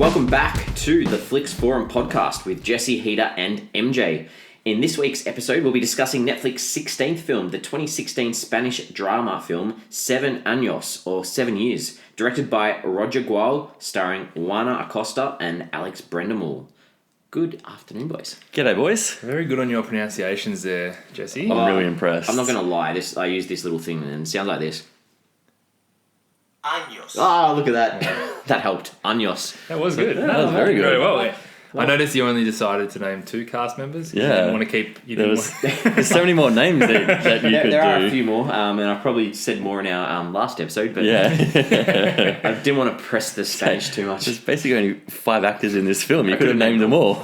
welcome back to the Flicks Forum podcast with Jesse, Heater and MJ. In this week's episode, we'll be discussing Netflix's 16th film, the 2016 Spanish drama film 7 Años, or 7 Years, directed by Roger Gual, starring Juana Acosta and Alex Brendemuhl. Good afternoon, boys. G'day, boys. Very good on your pronunciations there, Jesse. I'm really impressed. I'm not going to lie, I use this little thing and it sounds like this. Años. Oh, look at that. That helped. Años. That was good. That was very good. Very well. I noticed you only decided to name 2 cast members. Yeah. You didn't want to keep... There's so many more names that you could do. There are a few more, and I probably said more in our last episode, but Yeah. I didn't want to press the Spanish too much. There's basically only 5 actors in this film. You could have named them all.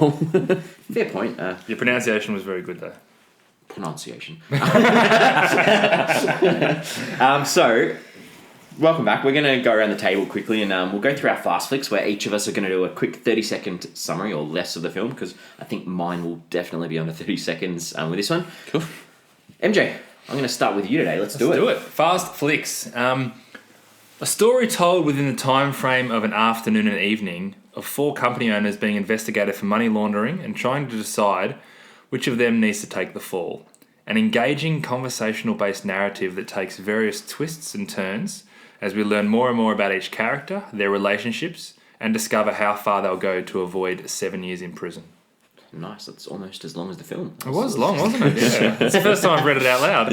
Fair point. Your pronunciation was very good, though. Pronunciation. So, welcome back. We're going to go around the table quickly and we'll go through our fast flicks where each of us are going to do a quick 30-second summary or less of the film because I think mine will definitely be under 30 seconds with this one. Cool. MJ, I'm going to start with you today. Let's do it. Fast flicks. A story told within the time frame of an afternoon and evening of 4 company owners being investigated for money laundering and trying to decide which of them needs to take the fall. An engaging conversational-based narrative that takes various twists and turns as we learn more and more about each character, their relationships, and discover how far they'll go to avoid 7 years in prison. Nice. That's almost as long as the film. It was long, wasn't it? Yeah. It's the first time I've read it out loud.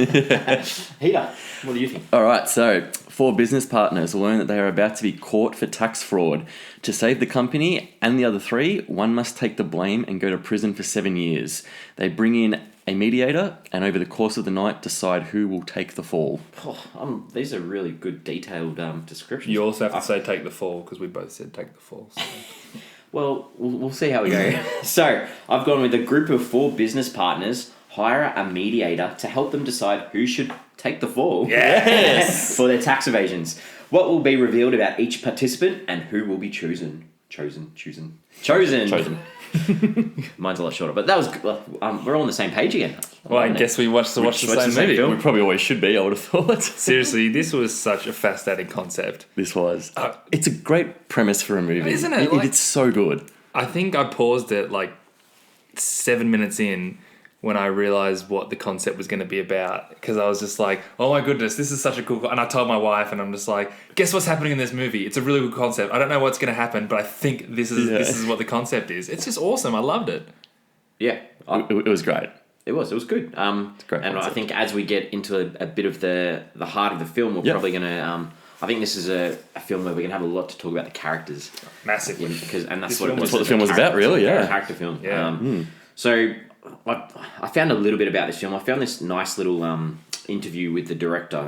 Heater, what do you think? All right, so 4 business partners learn that they are about to be caught for tax fraud. To save the company and the other 3, one must take the blame and go to prison for 7 years. They bring in a mediator, and over the course of the night, decide who will take the fall. Oh, these are really good, detailed descriptions. You also have to say take the fall, because we both said take the fall. So. Well, we'll see how we go. So, I've gone with a group of 4 business partners hire a mediator to help them decide who should take the fall Yes! for their tax evasions. What will be revealed about each participant and who will be chosen. Mine's a lot shorter, but that was we're all on the same page again. Well, I guess we watched the same movie. We probably always should be, I would have thought. Seriously, this was such a fascinating concept. This was. It's a great premise for a movie. Isn't it? It's so good. I think I paused it like 7 minutes in when I realised what the concept was going to be about, because I was just like, oh my goodness, this is such a cool... And I told my wife, and I'm just like, guess what's happening in this movie? It's a really good concept. I don't know what's going to happen, but I think this is what the concept is. It's just awesome. I loved it. Yeah. It was great. It was good. It's a great and concept. I think as we get into a bit of the heart of the film, we're probably going to... I think this is a film where we're going to have a lot to talk about the characters. Massively. And that's what the film was about, really, yeah. A character film. Yeah. So... I found a little bit about this film. I found this nice little interview with the director,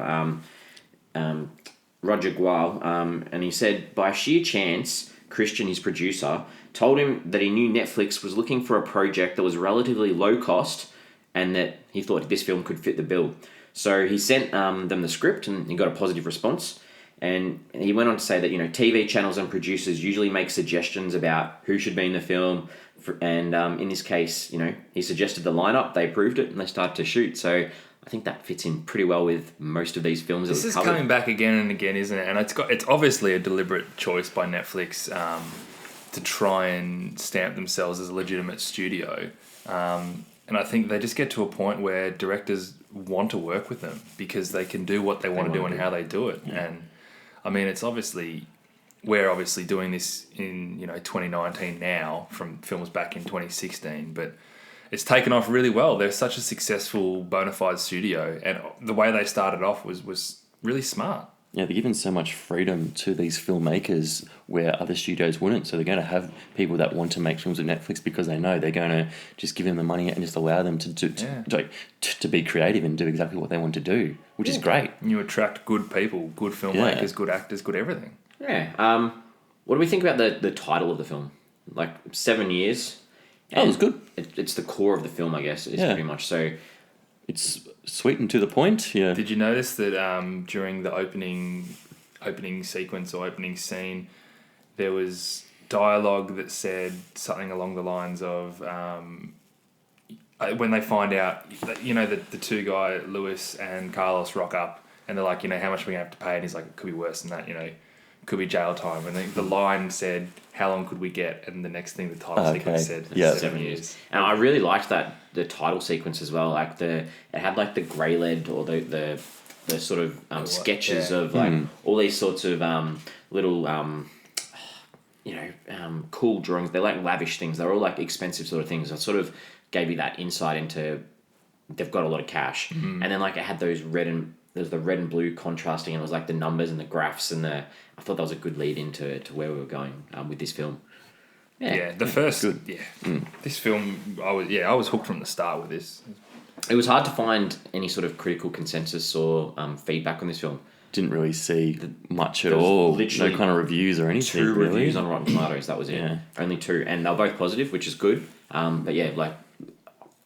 Roger Gual, and he said, by sheer chance, Christian, his producer, told him that he knew Netflix was looking for a project that was relatively low cost and that he thought this film could fit the bill. So he sent them the script and he got a positive response. And he went on to say that, TV channels and producers usually make suggestions about who should be in the film. And in this case, he suggested the lineup, they approved it, and they started to shoot. So I think that fits in pretty well with most of these films. This is coming back again and again, isn't it? And it's obviously a deliberate choice by Netflix to try and stamp themselves as a legitimate studio. And I think they just get to a point where directors want to work with them because they can do what they want to do and how they do it. Yeah. And I mean, we're obviously doing this in 2019 now from films back in 2016, but it's taken off really well. They're such a successful bona fide studio, and the way they started off was really smart. Yeah, they're giving so much freedom to these filmmakers where other studios wouldn't. So they're going to have people that want to make films with Netflix because they know they're going to just give them the money and just allow them to be creative and do exactly what they want to do, which is great. And you attract good people, good filmmakers, good actors, good everything. Yeah. What do we think about the title of the film? Like 7 years. Oh, it was good. It's the core of the film, I guess. It's pretty much so. It's sweet and to the point. Yeah. Did you notice that during the opening sequence or opening scene, there was dialogue that said something along the lines of when they find out, that the 2 guys, Luis and Carlos, rock up and they're like, how much are we going to have to pay? And he's like, it could be worse than that, could be jail time. And the line said, how long could we get? And the next thing the title sequence said, 7 years. And I really liked the title sequence as well. Like it had like the grey lead or the sort of sketches of like all these sorts of little cool drawings. They're like lavish things. They're all like expensive sort of things. It sort of gave you that insight into they've got a lot of cash. And then like it had those there's the red and blue contrasting, and it was like the numbers and the graphs and I thought that was a good lead into where we were going with this film. This film, I was hooked from the start with this. It was hard to find any sort of critical consensus or feedback on this film. Didn't really see much at all. No kind of reviews or anything. 2 really. reviews on Rotten Tomatoes. That was it. Yeah. Only 2, and they're both positive, which is good. But yeah, like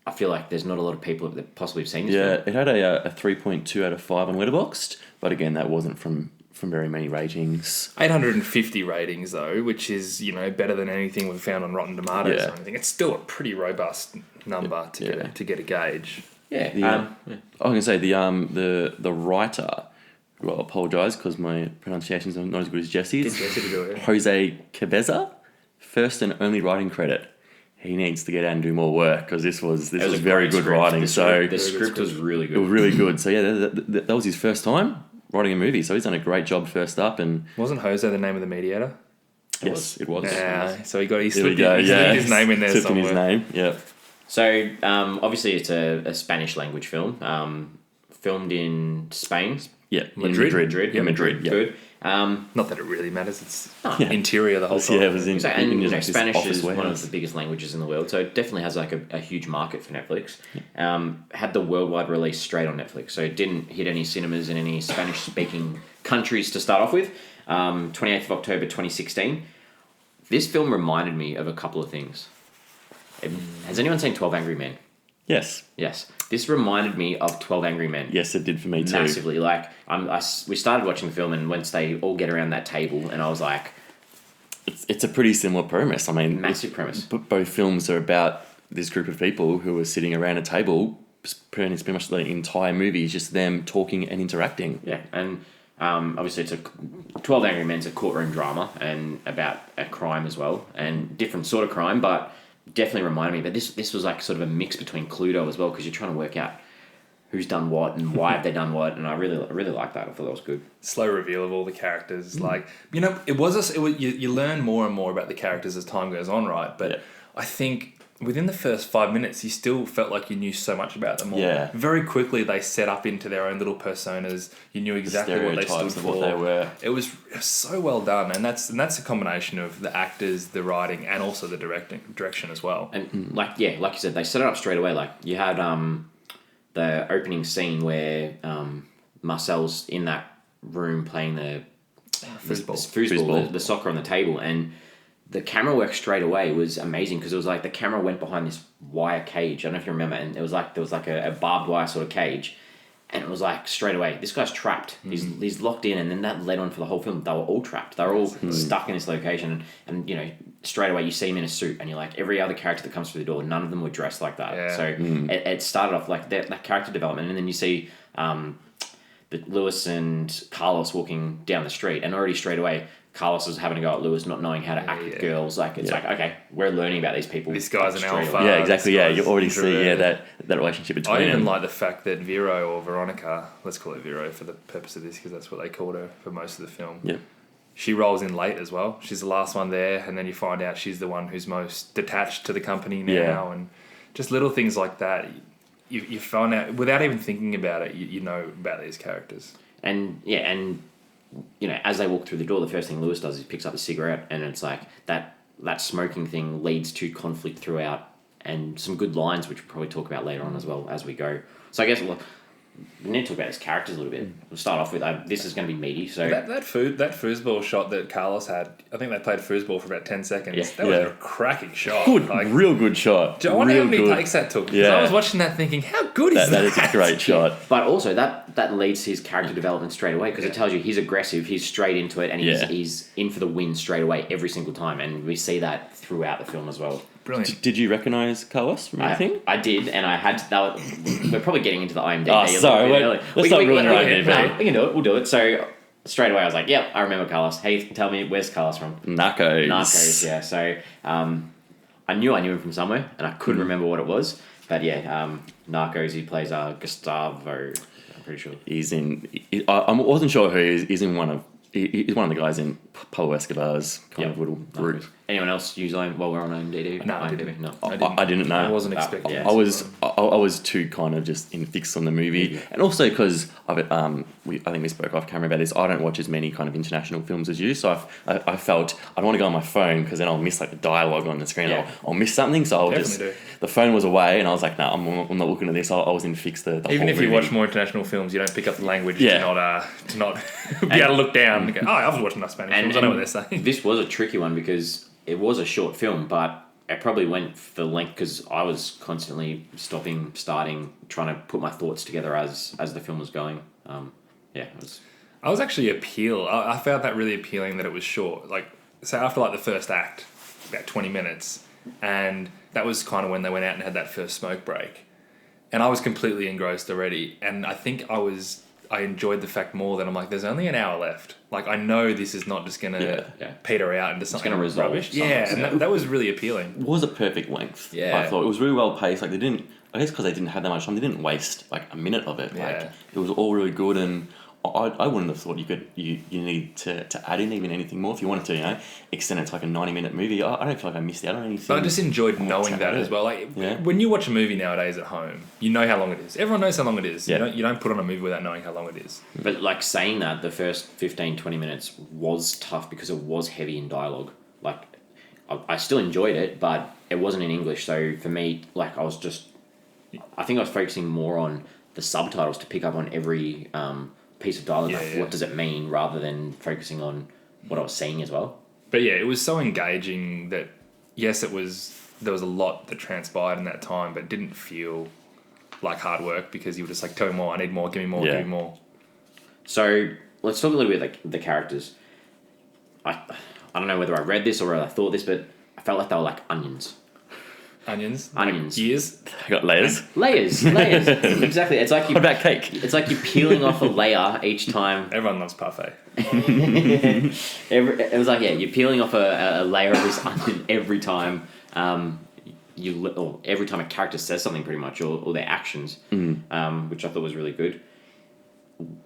I feel like there's not a lot of people that possibly have seen this film. It had a 3.2 out of 5 on Letterboxd, but again, that wasn't from very many ratings. 850 ratings though, which is better than anything we've found on Rotten Tomatoes or anything. It's still a pretty robust number to get a gauge. Yeah. I was gonna say the writer, who I'll apologise because my pronunciation's not as good as Jesse's. Get Jesse to do it. Jose Cabeza, first and only writing credit. He needs to get out and do more work because this was very good writing. The script was really good. It was really good. So yeah, that was his first time writing a movie. So he's done a great job first up. And wasn't Jose the name of the mediator? Yes, it was. Yeah, so he slipped his name in there slipped somewhere. in his name, yeah. So obviously it's a Spanish language film, filmed in Spain. Yeah, Madrid. Yeah, Madrid. Yeah. Good. Not that it really matters. It's interior the whole time. Yeah, it was in. Exactly. And in Spanish is warehouse. one of the biggest languages in the world, so it definitely has like a huge market for Netflix. Had the worldwide release straight on Netflix, so it didn't hit any cinemas in any Spanish-speaking countries to start off with. 28th of October 2016. This film reminded me of a couple of things. Has anyone seen 12 Angry Men? Yes. Yes. This reminded me of 12 Angry Men. Yes, it did for me too. Massively. Like, we started watching the film, and once they all get around that table, and I was like... It's a pretty similar premise. I mean... Massive premise. Both films are about this group of people who are sitting around a table. Pretty much the entire movie is just them talking and interacting. Yeah, and obviously it's 12 Angry Men's a courtroom drama, and about a crime as well, and different sort of crime, but... definitely reminded me, but this was like sort of a mix between Cluedo as well, because you're trying to work out who's done what and why have they done what, and I really liked that. I thought that was good. Slow reveal of all the characters, you learn more and more about the characters as time goes on, right? But I think within the first 5 minutes, you still felt like you knew so much about them all. Yeah. Very quickly, they set up into their own little personas. You knew exactly what they stood for. What they were. It was so well done, and that's a combination of the actors, the writing, and also the direction as well. And like you said, they set it up straight away. Like you had the opening scene where Marcel's in that room playing the foosball, the soccer on the table, and the camera work straight away was amazing, because it was like the camera went behind this wire cage. I don't know if you remember, and it was like there was like a barbed wire sort of cage, and it was like straight away this guy's trapped. He's locked in, and then that led on for the whole film. They were all trapped. They were all stuck in this location, and straight away you see him in a suit, and you're like, every other character that comes through the door, none of them were dressed like that. Yeah. So it started off like that character development, and then you see Lewis and Carlos walking down the street, and already straight away Carlos is having to go at Lewis, not knowing how to act with girls. Like it's like, okay, we're learning about these people. This guy's an alpha. Yeah, exactly. Yeah, you already see that relationship between them. I even like the fact that Vero, or Veronica, let's call it Vero for the purpose of this, because that's what they called her for most of the film. Yeah. She rolls in late as well. She's the last one there, and then you find out she's the one who's most detached to the company now, and just little things like that. You find out without even thinking about it. You know about these characters. And as they walk through the door, the first thing Lewis does is picks up a cigarette, and it's like that smoking thing leads to conflict throughout, and some good lines, which we'll probably talk about later on as well as we go. So I guess we need to talk about his characters a little bit. We'll start off with this is going to be meaty. So that foosball shot that Carlos had, I think they played foosball for about 10 seconds. Yeah. That was a cracking shot. Real good shot. I wonder how many takes that took. Because I was watching that thinking, how good is that? That is a great shot. But also that leads to his character development straight away, because it tells you he's aggressive, he's straight into it, and he's in for the win straight away every single time, and we see that throughout the film as well. Brilliant. Did you recognise Carlos from anything? I did, and I had to. We're probably getting into the IMDb. Oh, sorry. Let's not ruin your IMDb. We can do it. We'll do it. So straight away I was like, yep, I remember Carlos. Hey, tell me, where's Carlos from? Narcos. Yeah. So I knew him from somewhere, and I couldn't remember what it was. But yeah, Narcos, he plays Gustavo, I'm pretty sure. I wasn't sure who he is. He's one of the guys in Pablo Escobar's kind of little group. Anyone else use Iron while we're on IMDb? No, I didn't. No. I didn't know. I wasn't expecting. Yeah. I was too kind of just fixed on the movie, and also because I think we spoke off camera about this. I don't watch as many kind of international films as you, so I felt I don't want to go on my phone because then I'll miss like the dialogue on the screen. Yeah. I'll miss something, so I'll Definitely just do. the phone was away, and I was like, no, I'm not looking at this. I was in fix the Even whole if you movie. watch more international films, you don't pick up the language Yeah. to not be able to look down and go, oh, I was watching that Spanish films. I know what they're saying. This was a tricky one because it was a short film, but it probably went for length because I was constantly stopping, starting, trying to put my thoughts together as the film was going. It was. I was actually I found that really appealing that it was short. Like, so after like the first act, about 20 minutes, and that was kind of when they went out and had that first smoke break, and I was completely engrossed already. And I think I enjoyed the fact more that I'm like, there's only an hour left. Like, I know this is not just gonna peter out into something gonna resolve rubbish. something. Yeah, and that was really appealing. It was a perfect length. Yeah. I thought it was really well paced. Like I guess because they didn't have that much time, they didn't waste like a minute of it. Yeah. Like it was all really good, and I wouldn't have thought you need to add in even anything more if you wanted to, extend it to like a 90-minute movie. I don't feel like I missed out on anything. But I just enjoyed knowing that as well. Like when you watch a movie nowadays at home, you know how long it is. Everyone knows how long it is. Yeah. You don't put on a movie without knowing how long it is. But like saying that, the first 15, 20 minutes was tough because it was heavy in dialogue. Like, I still enjoyed it, but it wasn't in English. So for me, like, I think I was focusing more on the subtitles to pick up on every piece of dialogue. What does it mean, rather than focusing on what I was seeing as well. But yeah, it was so engaging that, yes, there was a lot that transpired in that time, but it didn't feel like hard work because you were just like, tell me more, I need more, give me more, give me more. So let's talk a little bit like the characters. I don't know whether I read this or I thought this, but I felt like they were like onions. Onions? Onions. Like ears? I got layers. Layers. Exactly. It's like What about cake? It's like you're peeling off a layer each time. Everyone loves parfait. It was like, you're peeling off a layer of this onion every time. Or every time a character says something, pretty much, or their actions, which I thought was really good.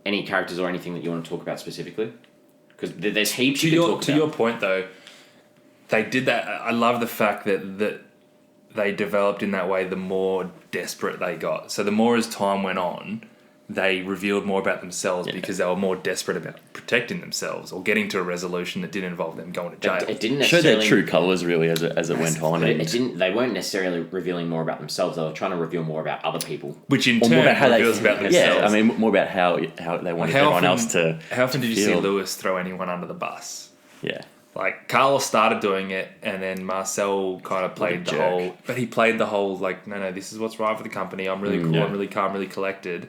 Any characters or anything that you want to talk about specifically? Because there's heaps you can talk about. To your point, though, they did that. I love the fact that they developed in that way the more desperate they got. So the more as time went on, they revealed more about themselves because they were more desperate about protecting themselves or getting to a resolution that didn't involve them going to jail. It didn't Showed necessarily their true colours really as it went on. But it didn't. They weren't necessarily revealing more about themselves. They were trying to reveal more about other people. Which in Or turn more about how reveals about themselves. Yeah, I mean, more about how they wanted everyone else to. How often did you see feel. Lewis throw anyone under the bus? Yeah. Like, Carlos started doing it, and then Marcel kind of played the jerk. whole... But he played the whole, like, no, this is what's right for the company. I'm really cool, I'm really calm, really collected.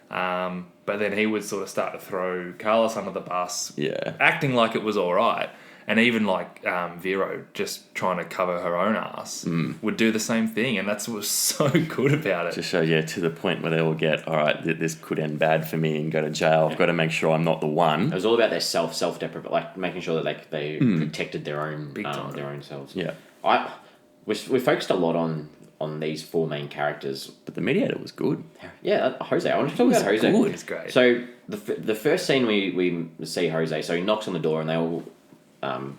But then he would sort of start to throw Carlos under the bus. Yeah. Acting like it was all right. And even, like, Vero, just trying to cover her own ass, would do the same thing. And that's what was so good about it. Just show, to the point where they all get, all right, this could end bad for me and go to jail. I've got to make sure I'm not the one. It was all about their self-deprecate, like making sure that they protected their own their own selves. Yeah. We focused a lot on these four main characters. But the mediator was good. Yeah, Jose. I want to talk about Jose. good. It's great. So the first scene we see Jose, so he knocks on the door and they all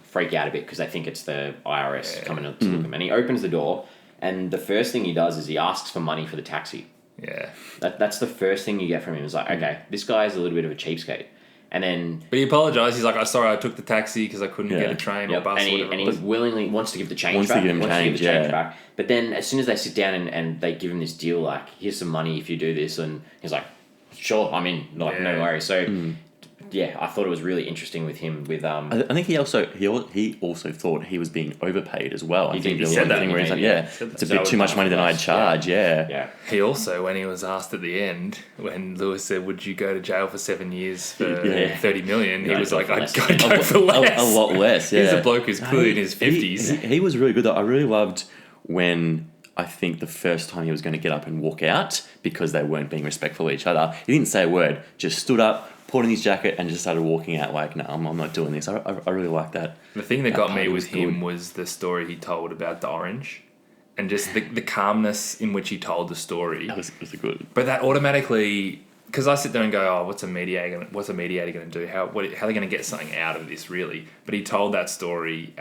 freak out a bit because they think it's the IRS coming to look at him. And he opens the door, and the first thing he does is he asks for money for the taxi. Yeah. That's the first thing you get from him. It's like, okay, this guy's a little bit of a cheapskate. And then... But he apologised. He's like, I'm sorry, I took the taxi because I couldn't get a train or bus and or whatever. he willingly wants to give the change Wants back. to give him change, back. But then as soon as they sit down and they give him this deal, like, here's some money if you do this, and he's like, sure, I'm in. Like, no worries. So... Yeah, I thought it was really interesting with him. I think he also thought he was being overpaid as well. I think he there was said one that, thing where he's like, it's a So bit too much money than I'd charge. Yeah. He also, when he was asked at the end, when Lewis said, would you go to jail for 7 years for 30 million, he was like, I'd go for less. A lot less, yeah. He's a bloke who's clearly in his 50s. He was really good though. I really loved when... I think the first time he was going to get up and walk out because they weren't being respectful of each other, he didn't say a word, just stood up, pulled on his jacket and just started walking out like, no, I'm not doing this. I really like that. The thing that got me part with was him good. was the story he told about the orange, and just the calmness in which he told the story. It was good. But that automatically, because I sit there and go, oh, what's a mediator going to do? How are they going to get something out of this, really? But he told that story,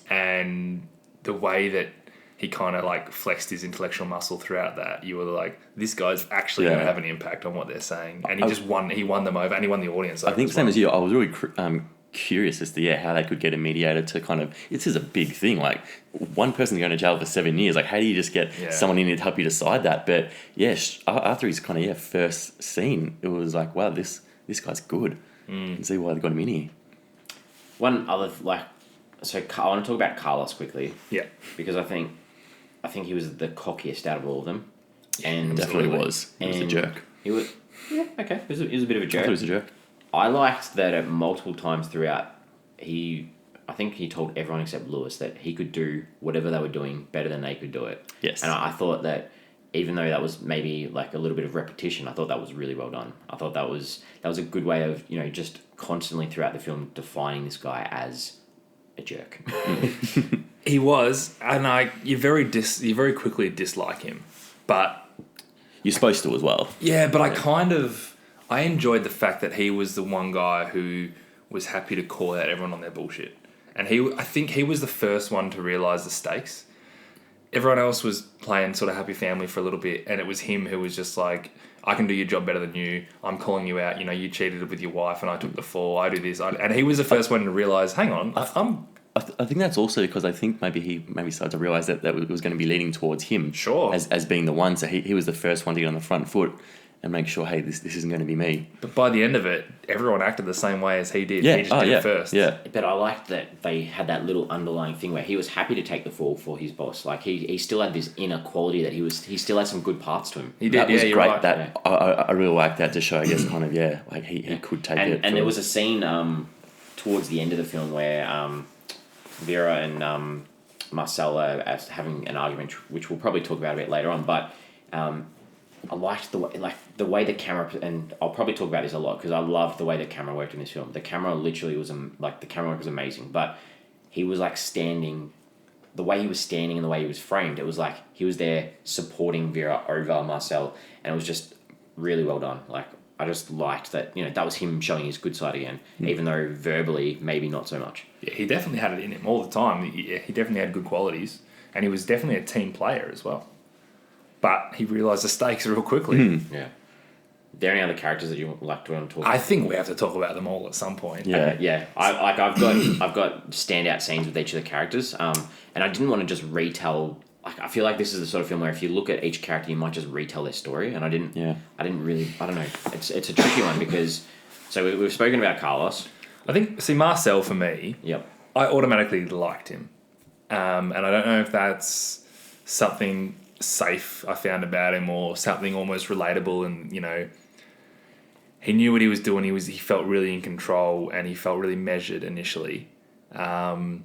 and the way that he kind of like flexed his intellectual muscle throughout that, you were like, this guy's actually going to have an impact on what they're saying. And he won them over, and he won the audience over. I think as same well. as you. I was really curious as to how they could get a mediator to kind of. This is a big thing. Like one person's going to jail for 7 years. Like how do you just get someone in to help you decide that? But after his kind of first scene, it was like, wow, this guy's good. You can see why they got him in here. One other so I want to talk about Carlos quickly. Yeah. Because I think he was the cockiest out of all of them. And Definitely was. He was a jerk. He was okay. He was a bit of a I jerk. thought he was a jerk. I liked that at multiple times throughout. I think he told everyone except Lewis that he could do whatever they were doing better than they could do it. Yes. And I thought that even though that was maybe like a little bit of repetition, I thought that was really well done. I thought that was a good way of just constantly throughout the film defining this guy as a jerk. He was, and you very quickly dislike him, but You're supposed to as well. yeah, but I enjoyed the fact that he was the one guy who was happy to call out everyone on their bullshit, and I think he was the first one to realize the stakes. Everyone else was playing sort of happy family for a little bit, and it was him who was just like, I can do your job better than you. I'm calling you out. You cheated with your wife, and I took the fall. I do this, and he was the first one to realize, hang on, I think that's also because I think maybe he started to realize that it was going to be leaning towards him. Sure. As being the one. So he was the first one to get on the front foot and make sure, hey, this isn't going to be me. But by the end of it, everyone acted the same way as he did. Yeah. He just did it first. Yeah. But I liked that they had that little underlying thing where he was happy to take the fall for his boss. Like he still had this inner quality that he still had some good parts to him. He did. That was you're great. right. That I really like that to show, I guess, kind of like he could take it. And there was a scene towards the end of the film where Vera and Marcel are having an argument, which we'll probably talk about a bit later on. But I liked the way the camera, and I'll probably talk about this a lot because I loved the way the camera worked in this film. The camera literally was the camera work was amazing, but he was like standing. The way he was standing and the way he was framed, it was like he was there supporting Vera over Marcel, and it was just really well done. Like I just liked that, that was him showing his good side again, even though verbally maybe not so much. Yeah, he definitely had it in him all the time. He definitely had good qualities, and he was definitely a team player as well. But he realised the stakes real quickly. Yeah. Are there any other characters that you want to talk about? I think we have to talk about them all at some point. Yeah. Okay, yeah. I've got standout scenes with each of the characters, and I didn't want to just retell. Like I feel like this is the sort of film where if you look at each character, you might just retell their story, and I didn't really. I don't know. It's a tricky one because we've spoken about Carlos. I think Marcel for me. Yep. I automatically liked him, and I don't know if that's something safe I found about him or something almost relatable, and he knew what he was doing. He felt really in control, and he felt really measured initially, and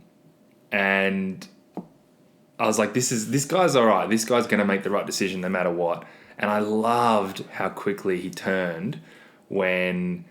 I was like, this guy's all right. This guy's going to make the right decision no matter what. And I loved how quickly he turned when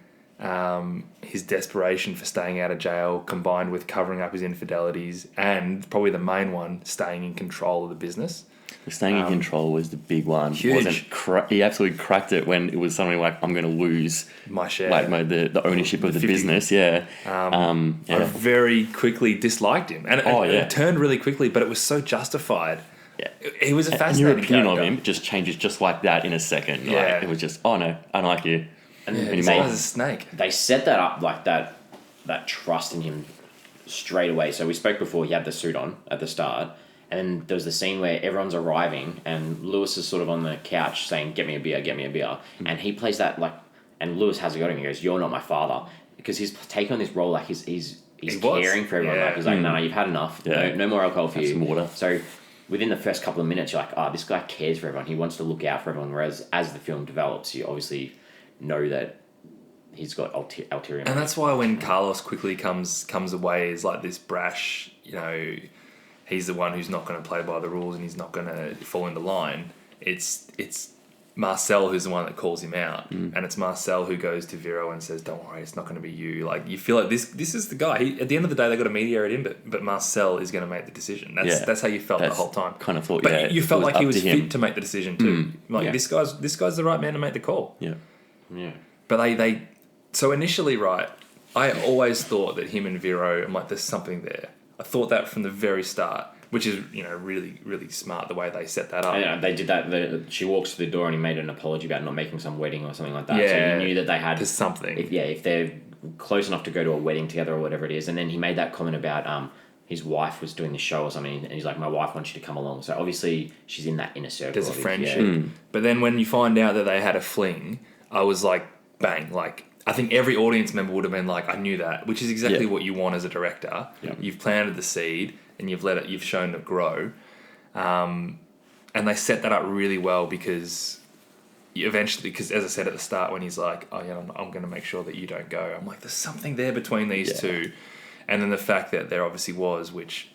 his desperation for staying out of jail combined with covering up his infidelities and probably the main one, staying in control of the business. The staying in control was the big one. Huge. He absolutely cracked it when it was something like, I'm going to lose My share. like the ownership of the 50. business. Yeah. I very quickly disliked him. And it turned really quickly, but it was so justified. Yeah. He was a And fascinating your opinion character. of him just changes just like that in a second. Yeah. Like, it was just, oh no, I don't like you. And This guy's a snake. they set that up like that trust in him straight away. So we spoke before, he had the suit on at the start, and there was the scene where everyone's arriving and Lewis is sort of on the couch saying, get me a beer, and he plays that and Lewis has a go at him. He goes, you're not my father, because he's taken on this role like he's caring for everyone. Yeah. Like, he's like, no, you've had enough. Yeah. No more alcohol for Have you. some water. So within the first couple of minutes, you're like, this guy cares for everyone. He wants to look out for everyone. Whereas as the film develops, you obviously know that he's got ulterior. And that's why when Carlos quickly comes away as like this brash, he's the one who's not going to play by the rules and he's not going to fall into line. It's Marcel who's the one that calls him out, and it's Marcel who goes to Vero and says, "Don't worry, it's not going to be you." Like, you feel like this is the guy. At the end of the day, they got to mediate him, but Marcel is going to make the decision. That's how you felt the whole time. Kind of thought, but you felt like he was to him. fit to make the decision too. This guy's the right man to make the call. Yeah. But they so initially, right, I always thought that him and Vero, I'm like, there's something there. I thought that from the very start. Which is, really, really smart the way they set that up. Yeah, they did that. She walks to the door and he made an apology about not making some wedding or something like that. Yeah, so you knew that they had... There's something. If they're close enough to go to a wedding together or whatever it is. And then he made that comment about his wife was doing the show or something. And he's like, my wife wants you to come along. So obviously she's in that inner circle. There's a friendship. But then when you find out that they had a fling, I was like, bang. Like, I think every audience member would have been like, I knew that. Which is exactly what you want as a director. Yeah. You've planted the seed. And you've shown it grow, and they set that up really well because as I said at the start, when he's like, "Oh yeah, I'm going to make sure that you don't go," I'm like, "There's something there between these two," and then the fact that there obviously was, which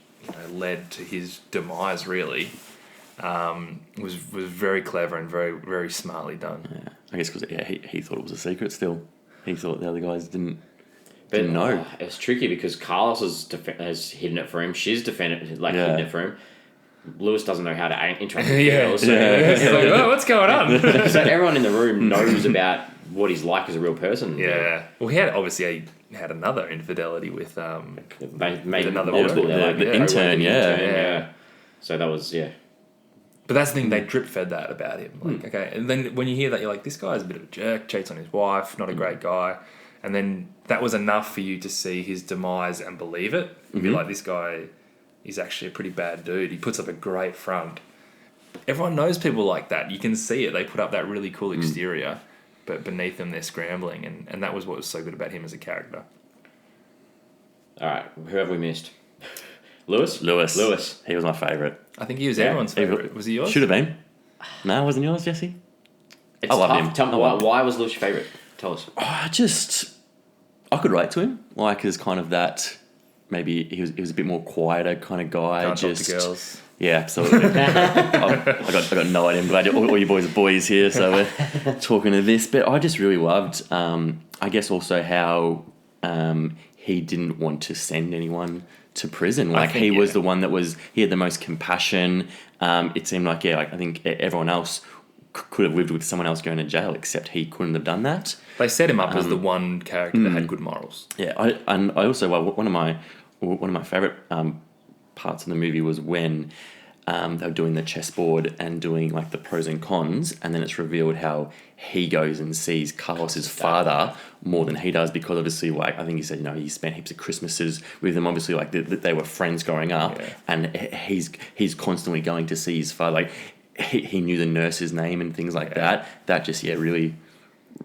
led to his demise, really, was very clever and very, very smartly done. Yeah, I guess because he thought it was a secret. Still, he thought the other guys didn't. But no, it's tricky because Carlos has hidden it for him. She's hidden it for him. Lewis doesn't know how to interact with girls. So, It's like, oh, what's going on? so everyone in the room knows about what he's like as a real person. Yeah. Well, he had another infidelity with Made another multiple. woman. They're the intern, yeah. So that was But that's the thing, they drip fed that about him. Like, okay, and then when you hear that, you're like, this guy's a bit of a jerk, cheats on his wife, not a great guy. And then that was enough for you to see his demise and believe it. And be like, this guy is actually a pretty bad dude. He puts up a great front. Everyone knows people like that. You can see it. They put up that really cool exterior, but beneath them, they're scrambling. And that was what was so good about him as a character. all right. Who have we missed? Lewis. He was my favourite. I think he was everyone's favourite. Was he yours? Should have been. No, wasn't yours, Jesse? It's I love tough. him. Tell me why was Lewis your favourite? Tell us. I could relate to him, like as kind of that. Maybe he was a bit more quieter kind of guy. Can't talk to girls. Yeah, absolutely. I got no idea. I'm glad all you boys are boys here, so we're talking to this. But I just really loved, I guess, also how he didn't want to send anyone to prison. Like he was the one that he had the most compassion. It seemed like I think everyone else could have lived with someone else going to jail, except he couldn't have done that. They set him up as the one character that had good morals. Yeah, I also one of my favorite parts of the movie was when they were doing the chessboard and doing like the pros and cons, and then it's revealed how he goes and sees Carlos's father more than he does, because obviously, like I think he said, he spent heaps of Christmases with them. Obviously, like they were friends growing up, and he's constantly going to see his father. Like he knew the nurse's name and things like that. That just really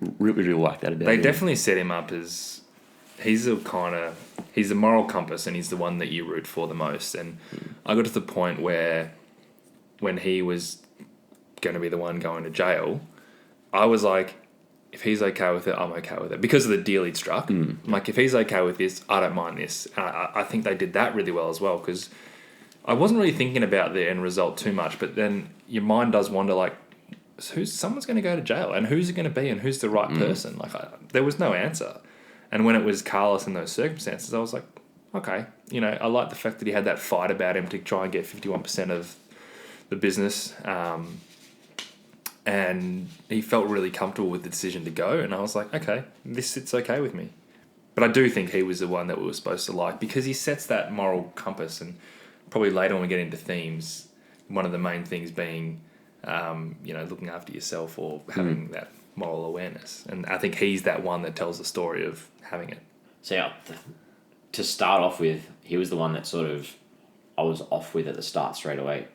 like that about They him. definitely set him up as he's the moral compass, and he's the one that you root for the most. And I got to the point where when he was going to be the one going to jail, I was like, if he's okay with it, I'm okay with it, because of the deal he'd struck. Like, if he's okay with this, I don't mind this. And I think they did that really well as well, because I wasn't really thinking about the end result too much, but then your mind does wander, like, someone's going to go to jail, and who's it going to be, and who's the right person? Like, there was no answer. And when it was Carlos in those circumstances, I was like, okay, I like the fact that he had that fight about him to try and get 51% of the business, and he felt really comfortable with the decision to go, and I was like, okay, it's okay with me. But I do think he was the one that we were supposed to like, because he sets that moral compass, and probably later when we get into themes, one of the main things being looking after yourself, or having that moral awareness. And I think he's that one that tells the story of having it. So to start off with, he was the one that sort of I was off with at the start straight away.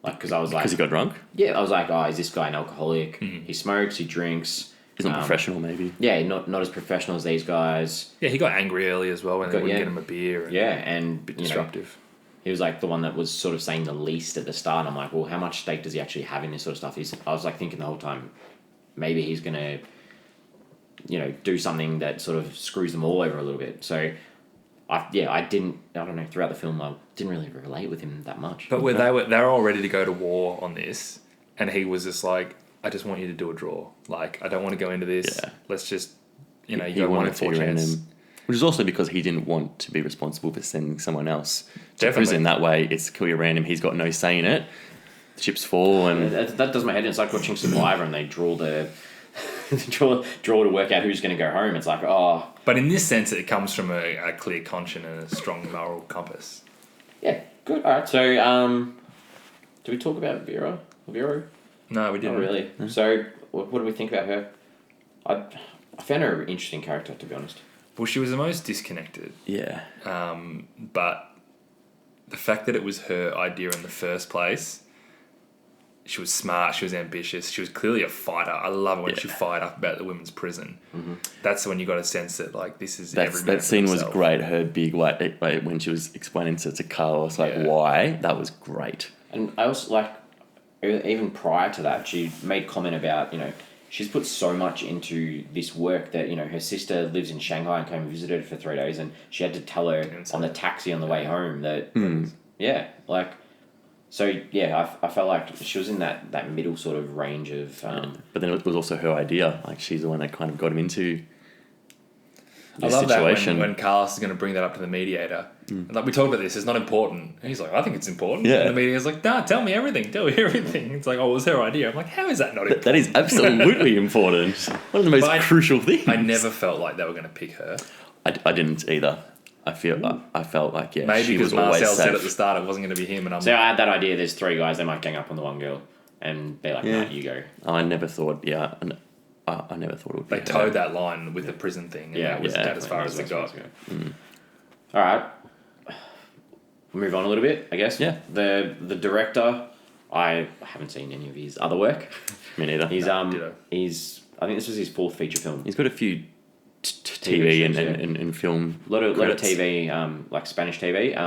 Like, because I was like... Because he got drunk? Yeah, I was like, is this guy an alcoholic? He smokes, he drinks. He's not professional, maybe. Yeah, not as professional as these guys. Yeah, he got angry early as well when they wouldn't get him a beer. And a bit disruptive. He was like the one that was sort of saying the least at the start. I'm like, well, how much stake does he actually have in this sort of stuff? I was like thinking the whole time, maybe he's going to, do something that sort of screws them all over a little bit. So, I don't know, throughout the film, I didn't really relate with him that much. But they were all ready to go to war on this, and he was just like, I just want you to do a draw. Like, I don't want to go into this. Yeah. Let's just, you know, you He got 1 in wanted 4 to chance. random, which is also because he didn't want to be responsible for sending someone else to Definitely. prison. That way, it's clearly random. He's got no say in it. The chips fall, and That does my head in. It's like watching Survivor and they draw draw to work out who's going to go home. It's like, oh. But in this sense, it comes from a clear conscience and a strong moral compass. Yeah, good. All right, so do we talk about Vera? Vero? No, we didn't. Not really. So, what do we think about her? I found her an interesting character, to be honest. Well, she was the most disconnected. yeah, But the fact that it was her idea in the first place, she was smart, she was ambitious, she was clearly a fighter. I love it when she fired up about the women's prison. Mm-hmm. That's when you got a sense that, like, this is every man that scene for was himself. great. Her big like when she was explaining to Carlos why, that was great. And I also like, even prior to that, she made comment about, she's put so much into this work that, her sister lives in Shanghai and came and visited her for 3 days, and she had to tell her on the taxi on the way home that, I felt like she was in that middle sort of range of... But then it was also her idea. Like, she's the one that kind of got him into I this love situation. that when Carlos is going to bring that up to the mediator. Like, we talked about this, it's not important. And he's like, I think it's important. Yeah. And the mediator's like, nah, tell me everything. It's like, oh, it was her idea. I'm like, how is that not important? That is absolutely important. One of the most crucial things. I never felt like they were going to pick her. I didn't either. I felt like, Maybe she because was always Marcel said safe. at the start it wasn't going to be him. And I'm So I had that idea, there's 3 guys, they might gang up on the one girl, and they're like, nah, you go. I never thought, I never thought it would be they her. towed that line with the prison thing. And that was about as far as it got. All right. We'll move on a little bit, I guess. Yeah. The director, I haven't seen any of his other work. Me neither. He's ditto. I think this was his 4th feature film. He's got a few TV shows, and film A lot of credits. TV, like Spanish TV. It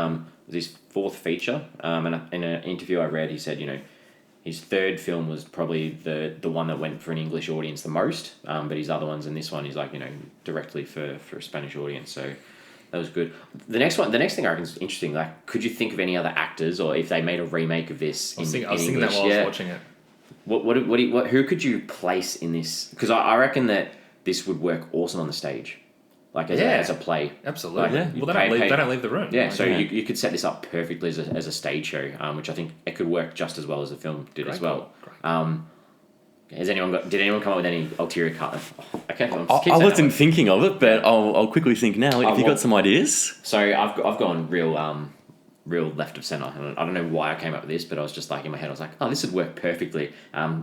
was his 4th feature. And in an interview I read, he said, his 3rd film was probably the one that went for an English audience the most. But his other ones, and this one, he's like, directly for a Spanish audience. So that was good. The next thing I reckon is interesting. Like, could you think of any other actors, or if they made a remake of this I was in thinking English? that while I was watching it. Who could you place in this? Because I reckon that this would work awesome on the stage, like as a play. Absolutely. Like, Yeah. Well, they don't leave the room. Yeah, Like, so you could set this up perfectly as a stage show, which I think it could work just as well as the film did as well. Did anyone come up with any ulterior cut? Okay, I wasn't thinking of it, but I'll quickly think now. If you got some ideas, So I've gone real left of center. I don't know why I came up with this, but I was just like in my head, I was like, oh, this would work perfectly.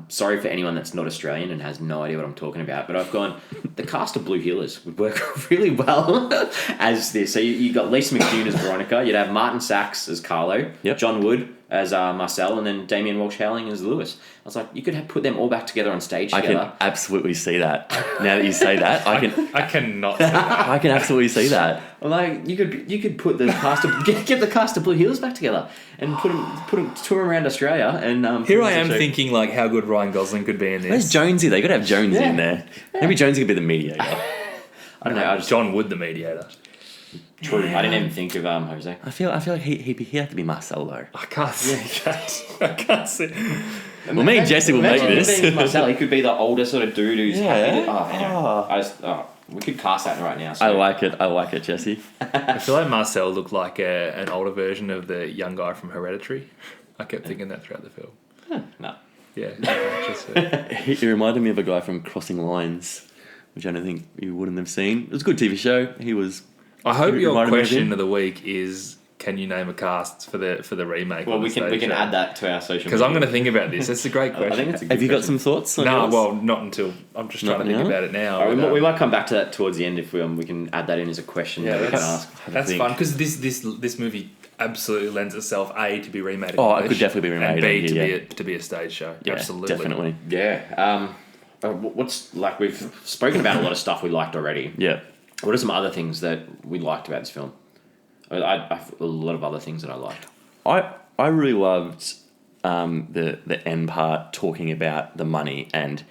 Sorry for anyone that's not Australian and has no idea what I'm talking about, but I've gone, the cast of Blue Heelers would work really well as this. So you got Lisa McCune as Veronica, you'd have Martin Sachs as Carlo, Yep. John Wood as Marcel, and then Damien Walsh-Howling as Lewis. I was like, you could put them all back together on stage I together. can absolutely see that. Now that you say that, I cannot say that. I can absolutely see that. Like you could put the cast of get the cast of Blue Heelers back together and put them tour around Australia and Here I am thinking like how good Ryan Gosling could be in Where's this. Jonesy? They got to have Jonesy Yeah. in there. Maybe Jonesy could be the mediator. I don't know. John Wood, the mediator. True. I didn't even think of Jose. I feel like he had to be Marcel though. I can't see. I can't see. Well, me and Jesse will make Imagine him this. being Marcel. He could be the older sort of dude who's happy. Yeah. Anyway, we could cast that right now. So. I like it, Jesse. I feel like Marcel looked like an older version of the young guy from Hereditary. I kept thinking that throughout the film. No. Yeah. He reminded me of a guy from Crossing Lines, which I don't think you wouldn't have seen. It was a good TV show. He was. I hope He your reminded me of question him. of the week is: can you name a cast for the remake? Well, of the we can stage show? add that to our social. Because I'm going to think about this. That's a great question. I think it's a good Have you got question. some thoughts? On No, yours? well, not until I'm just trying Not to think now? about it now. All right, but, we might come back to that towards the end if we can add that in as a question yeah, that we can that's ask. that's fun because this movie absolutely lends itself to be remade. in Oh, it English, could definitely be remade and B in to here, be to be a stage show. Yeah, Absolutely, definitely. Yeah. What's like we've spoken about a lot of stuff we liked already. Yeah. What are some other things that we liked about this film? I have a lot of other things that I liked. I really loved the end part talking about the money and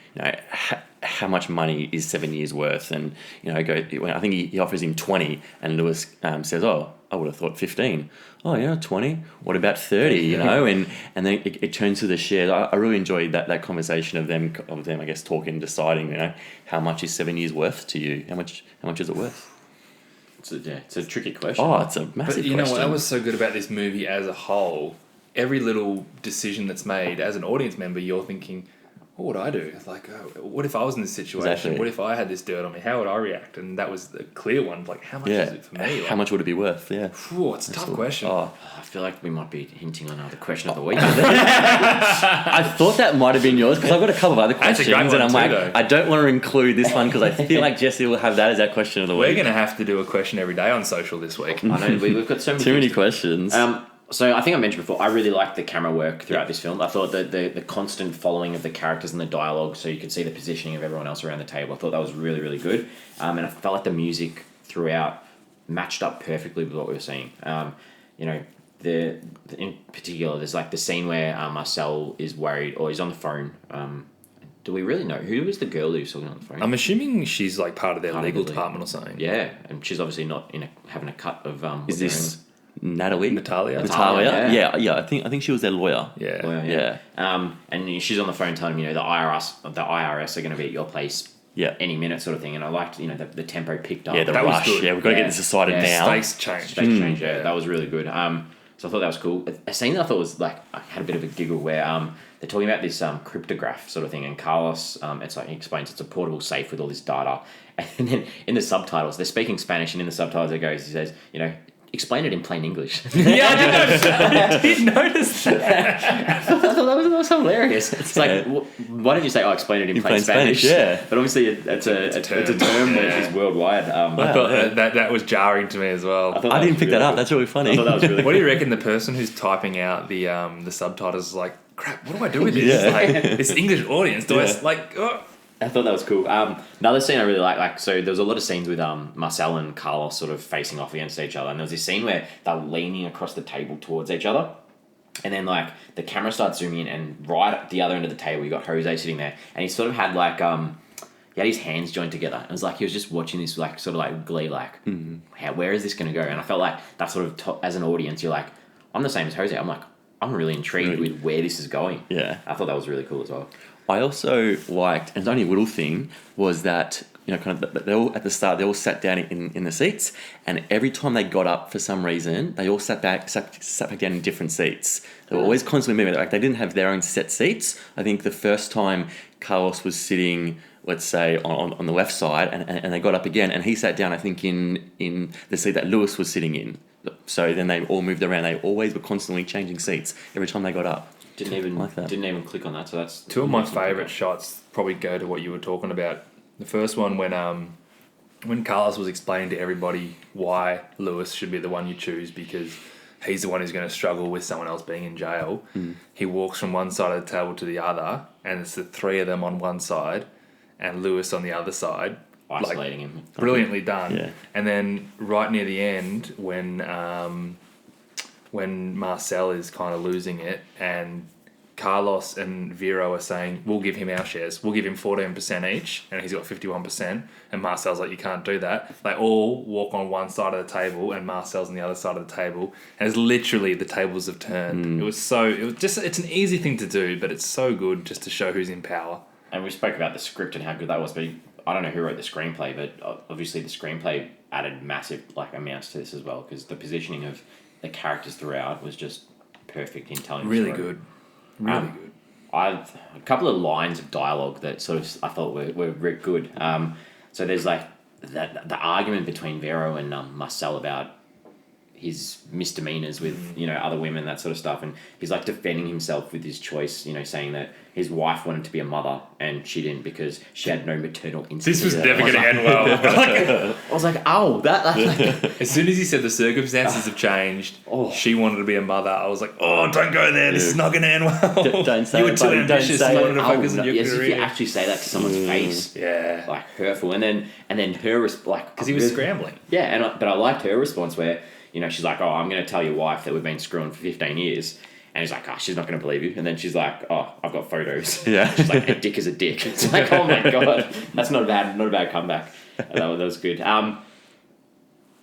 how much money is 7 years worth, and I think he offers him 20, and Lewis says, "Oh, I would have thought 15. Oh, yeah, 20. What about 30, you know? And then it turns to the shares. I really enjoyed that conversation of them, I guess, talking, deciding, you know, how much is 7 years worth to you? How much is it worth? It's a tricky question. Oh, it's a massive But you question. know what? That was so good about this movie as a whole. Every little decision that's made, as an audience member, you're thinking, what would I do? Like, what if I was in this situation? Exactly. What if I had this dirt on me? How would I react? And that was the clear one. Like, how much is it for me? Like, How much would it be worth? Yeah. Whew, it's a tough question. Oh, I feel like we might be hinting on another question of the week. I thought that might have been yours because I've got a couple of other That's a questions, great and I'm one too, like, though. I don't want to include this one because I feel like Jesse will have that as our question of the We're week. going to have to do a question every day on social this week. I know we've got so many Too many things questions. So I think I mentioned before, I really liked the camera work throughout this film. I thought that the constant following of the characters and the dialogue, so you could see the positioning of everyone else around the table. I thought that was really, really good. And I felt like the music throughout matched up perfectly with what we were seeing. You know, in particular, there's like the scene where Marcel is worried, or he's on the phone. Do we really know who was the girl who was talking on the phone? I'm assuming she's like part of their Part of legal the department or something. Yeah, and she's obviously not having a cut of. Is this Natalie? Natalia. Yeah. I think she was their lawyer. Yeah. Well, Yeah. And she's on the phone telling him, the IRS are going to be at your place Yeah. any minute, sort of thing. And I liked, the tempo picked up. Yeah, the That was rush. good. Yeah, we've got to Yeah. get this decided Yeah. now. Space change. Space change, yeah, that was really good. So I thought that was cool. A scene that I thought was like, I had a bit of a giggle where they're talking about this cryptograph sort of thing, and Carlos, it's like he explains it's a portable safe with all this data, and then in the subtitles they're speaking Spanish, and in the subtitles he says, explain it in plain English. Yeah, I did notice that. I thought that was hilarious. It's like, why don't you say, explain it in plain Spanish? yeah. But obviously it's a term that is worldwide. I thought that was jarring to me as well. I didn't pick that up. That's really funny. I thought that was really What do you reckon the person who's typing out the subtitles is like, crap, what do I do with this? Yeah. Like, this English audience, do I I thought that was cool. Another scene I really liked, so there was a lot of scenes with Marcel and Carlos sort of facing off against each other, and there was this scene where they're leaning across the table towards each other, and then like the camera starts zooming in, and right at the other end of the table you got Jose sitting there, and he sort of had like he had his hands joined together, and it was like he was just watching this like sort of like glee, like where is this going to go? And I felt like that sort of as an audience, you're like, I'm the same as Jose. I'm like, I'm really intrigued with where this is going. Yeah. I thought that was really cool as well. I also liked, and it's only a little thing, was that, kind of, they all, at the start, they all sat down in the seats, and every time they got up for some reason, they all sat back down in different seats. They were always constantly moving. Like, they didn't have their own set seats. I think the first time Carlos was sitting, let's say, on the left side, and they got up again, and he sat down, I think, in the seat that Lewis was sitting in. So then they all moved around. They always were constantly changing seats every time they got up. Didn't even like that. Didn't even click on that. So that's Two of my favourite shots probably go to what you were talking about. The first one when Carlos was explaining to everybody why Lewis should be the one you choose because he's the one who's going to struggle with someone else being in jail. He walks from one side of the table to the other, and it's the three of them on one side and Lewis on the other side. isolating him. Brilliantly done. Yeah. And then right near the end, when Marcel is kind of losing it and Carlos and Vero are saying, we'll give him our shares. We'll give him 14% each, and he's got 51%. And Marcel's like, you can't do that. They all walk on one side of the table, and Marcel's on the other side of the table. And it's literally the tables have turned. It's an easy thing to do, but it's so good just to show who's in power. And we spoke about the script and how good that was, but I don't know who wrote the screenplay, but obviously the screenplay added massive amounts to this as well, because the positioning of the characters throughout was just perfect in telling the Really story. good. Really good. I've a couple of lines of dialogue that sort of I thought were good. So there's like the argument between Vero and Marcel about his misdemeanors with other women, that sort of stuff, and he's like defending himself with his choice, saying that his wife wanted to be a mother and she didn't because she had no maternal instinct. This was never going to end well. I was like, oh, that As soon as he said the circumstances have changed, she wanted to be a mother, I was like, oh, don't go there. This is not going to end well. Don't say you were it, too buddy, don't ambitious. say You it. wanted to focus on your yes, if career. you actually say that to someone's face, Yeah. like hurtful, and then her Because he was scrambling. Yeah, but I liked her response where she's like, oh, I'm going to tell your wife that we've been screwing for 15 years. And he's like, oh, she's not going to believe you. And then she's like, oh, I've got photos. Yeah. She's like, a dick is a dick. It's like, oh my God, that's not a bad comeback. That was good. And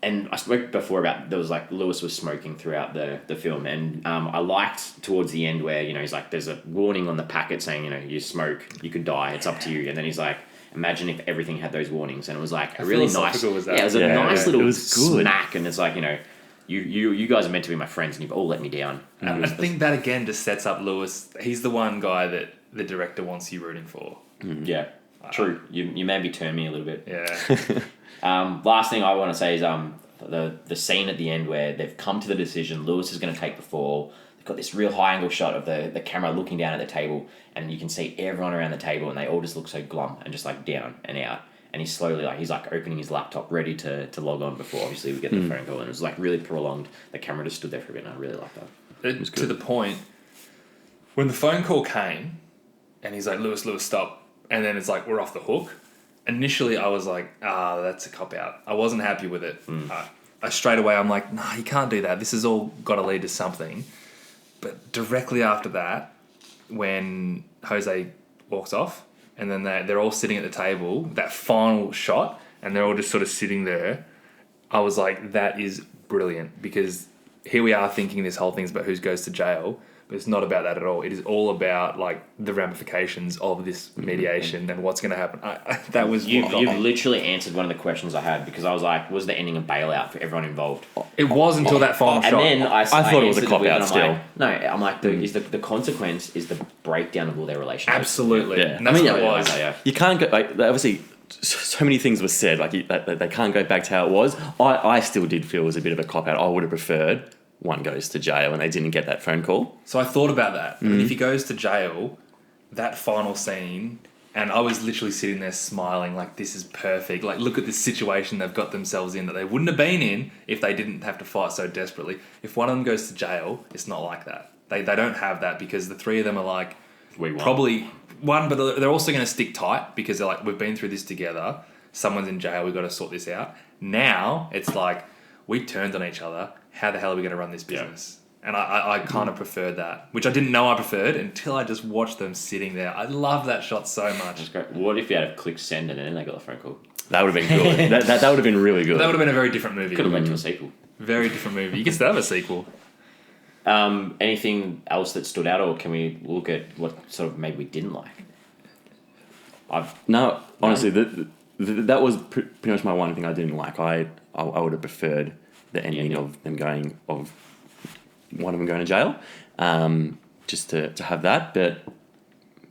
and I spoke before about there was like Lewis was smoking throughout the film, and I liked towards the end where he's like, there's a warning on the packet saying you smoke, you could die, it's up to you, and then he's like, imagine if everything had those warnings, and it was like a really nice, was that? it was a nice little it was good. smack, and it's like you guys are meant to be my friends, and you've all let me down. I think that again just sets up Lewis. He's the one guy that the director wants you rooting for. Yeah, true. You maybe turn me a little bit. Yeah. Last thing I want to say is the scene at the end where they've come to the decision Lewis is going to take the fall. They've got this real high angle shot of the camera looking down at the table, and you can see everyone around the table, and they all just look so glum and just like down and out. And he's slowly he's opening his laptop ready to log on before obviously we get the phone call, and it was like really prolonged. The camera just stood there for a bit, and I really liked that. To the point when the phone call came, and he's like, Lewis, stop, and then it's like, we're off the hook. Initially, I was like, that's a cop-out. I wasn't happy with it. I straight away, I'm like, nah, you can't do that. This has all got to lead to something. But directly after that, when Jose walks off, and then they're all sitting at the table, that final shot, and they're all just sort of sitting there, I was like, that is brilliant. Because here we are thinking this whole thing's about who goes to jail, but it's not about that at all. It is all about like the ramifications of this mediation and what's going to happen. That was you've literally answered one of the questions I had, because I was like, was the ending a bailout for everyone involved? It was until that final shot. And then I thought it was a cop out still. Like, no, I'm like, the consequence is the breakdown of all their relationships. Absolutely. Yeah. And that's what it was. Yeah. You can't go, obviously, so many things were said, that they can't go back to how it was. I still did feel it was a bit of a cop-out. I would have preferred one goes to jail and they didn't get that phone call. So I thought about that. I mean, if he goes to jail, that final scene, and I was literally sitting there smiling like, this is perfect. Like, look at this situation they've got themselves in that they wouldn't have been in if they didn't have to fight so desperately. If one of them goes to jail, it's not like that. They don't have that, because the three of them are like, We won. probably one, but they're also going to stick tight because they're like, we've been through this together. Someone's in jail. We've got to sort this out. Now it's like, we turned on each other. How the hell are we going to run this business? Yeah. And I kind of preferred that, which I didn't know I preferred until I just watched them sitting there. I love that shot so much. That's great. What if you had clicked send and then they got the phone call? That would have been good. that would have been really good. That would have been a very different movie. Could have led to a sequel. Very different movie. You can still have a sequel. Anything else that stood out, or can we look at what sort of maybe we didn't like? Honestly, that was pretty much my one thing I didn't like. I would have preferred the ending of one of them going to jail, just to have that. But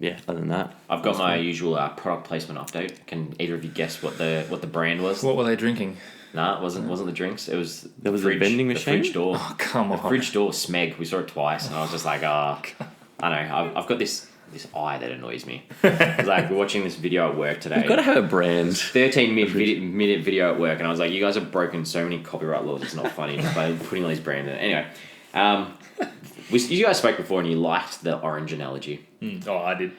yeah, other than that, I've got my usual product placement update. Can either of you guess what the brand was? What were they drinking? Nah, it wasn't the drinks. It was there was a vending machine. The fridge door. Oh, come on. The fridge door, Smeg. We saw it twice, and I was just like, I don't know. I've got this eye that annoys me. It's like, we're watching this video at work today. You've got to have a brand. 13-minute video at work, and I was like, you guys have broken so many copyright laws. It's not funny by putting all these brands in. Anyway, you guys spoke before, and you liked the orange analogy. Oh, I did.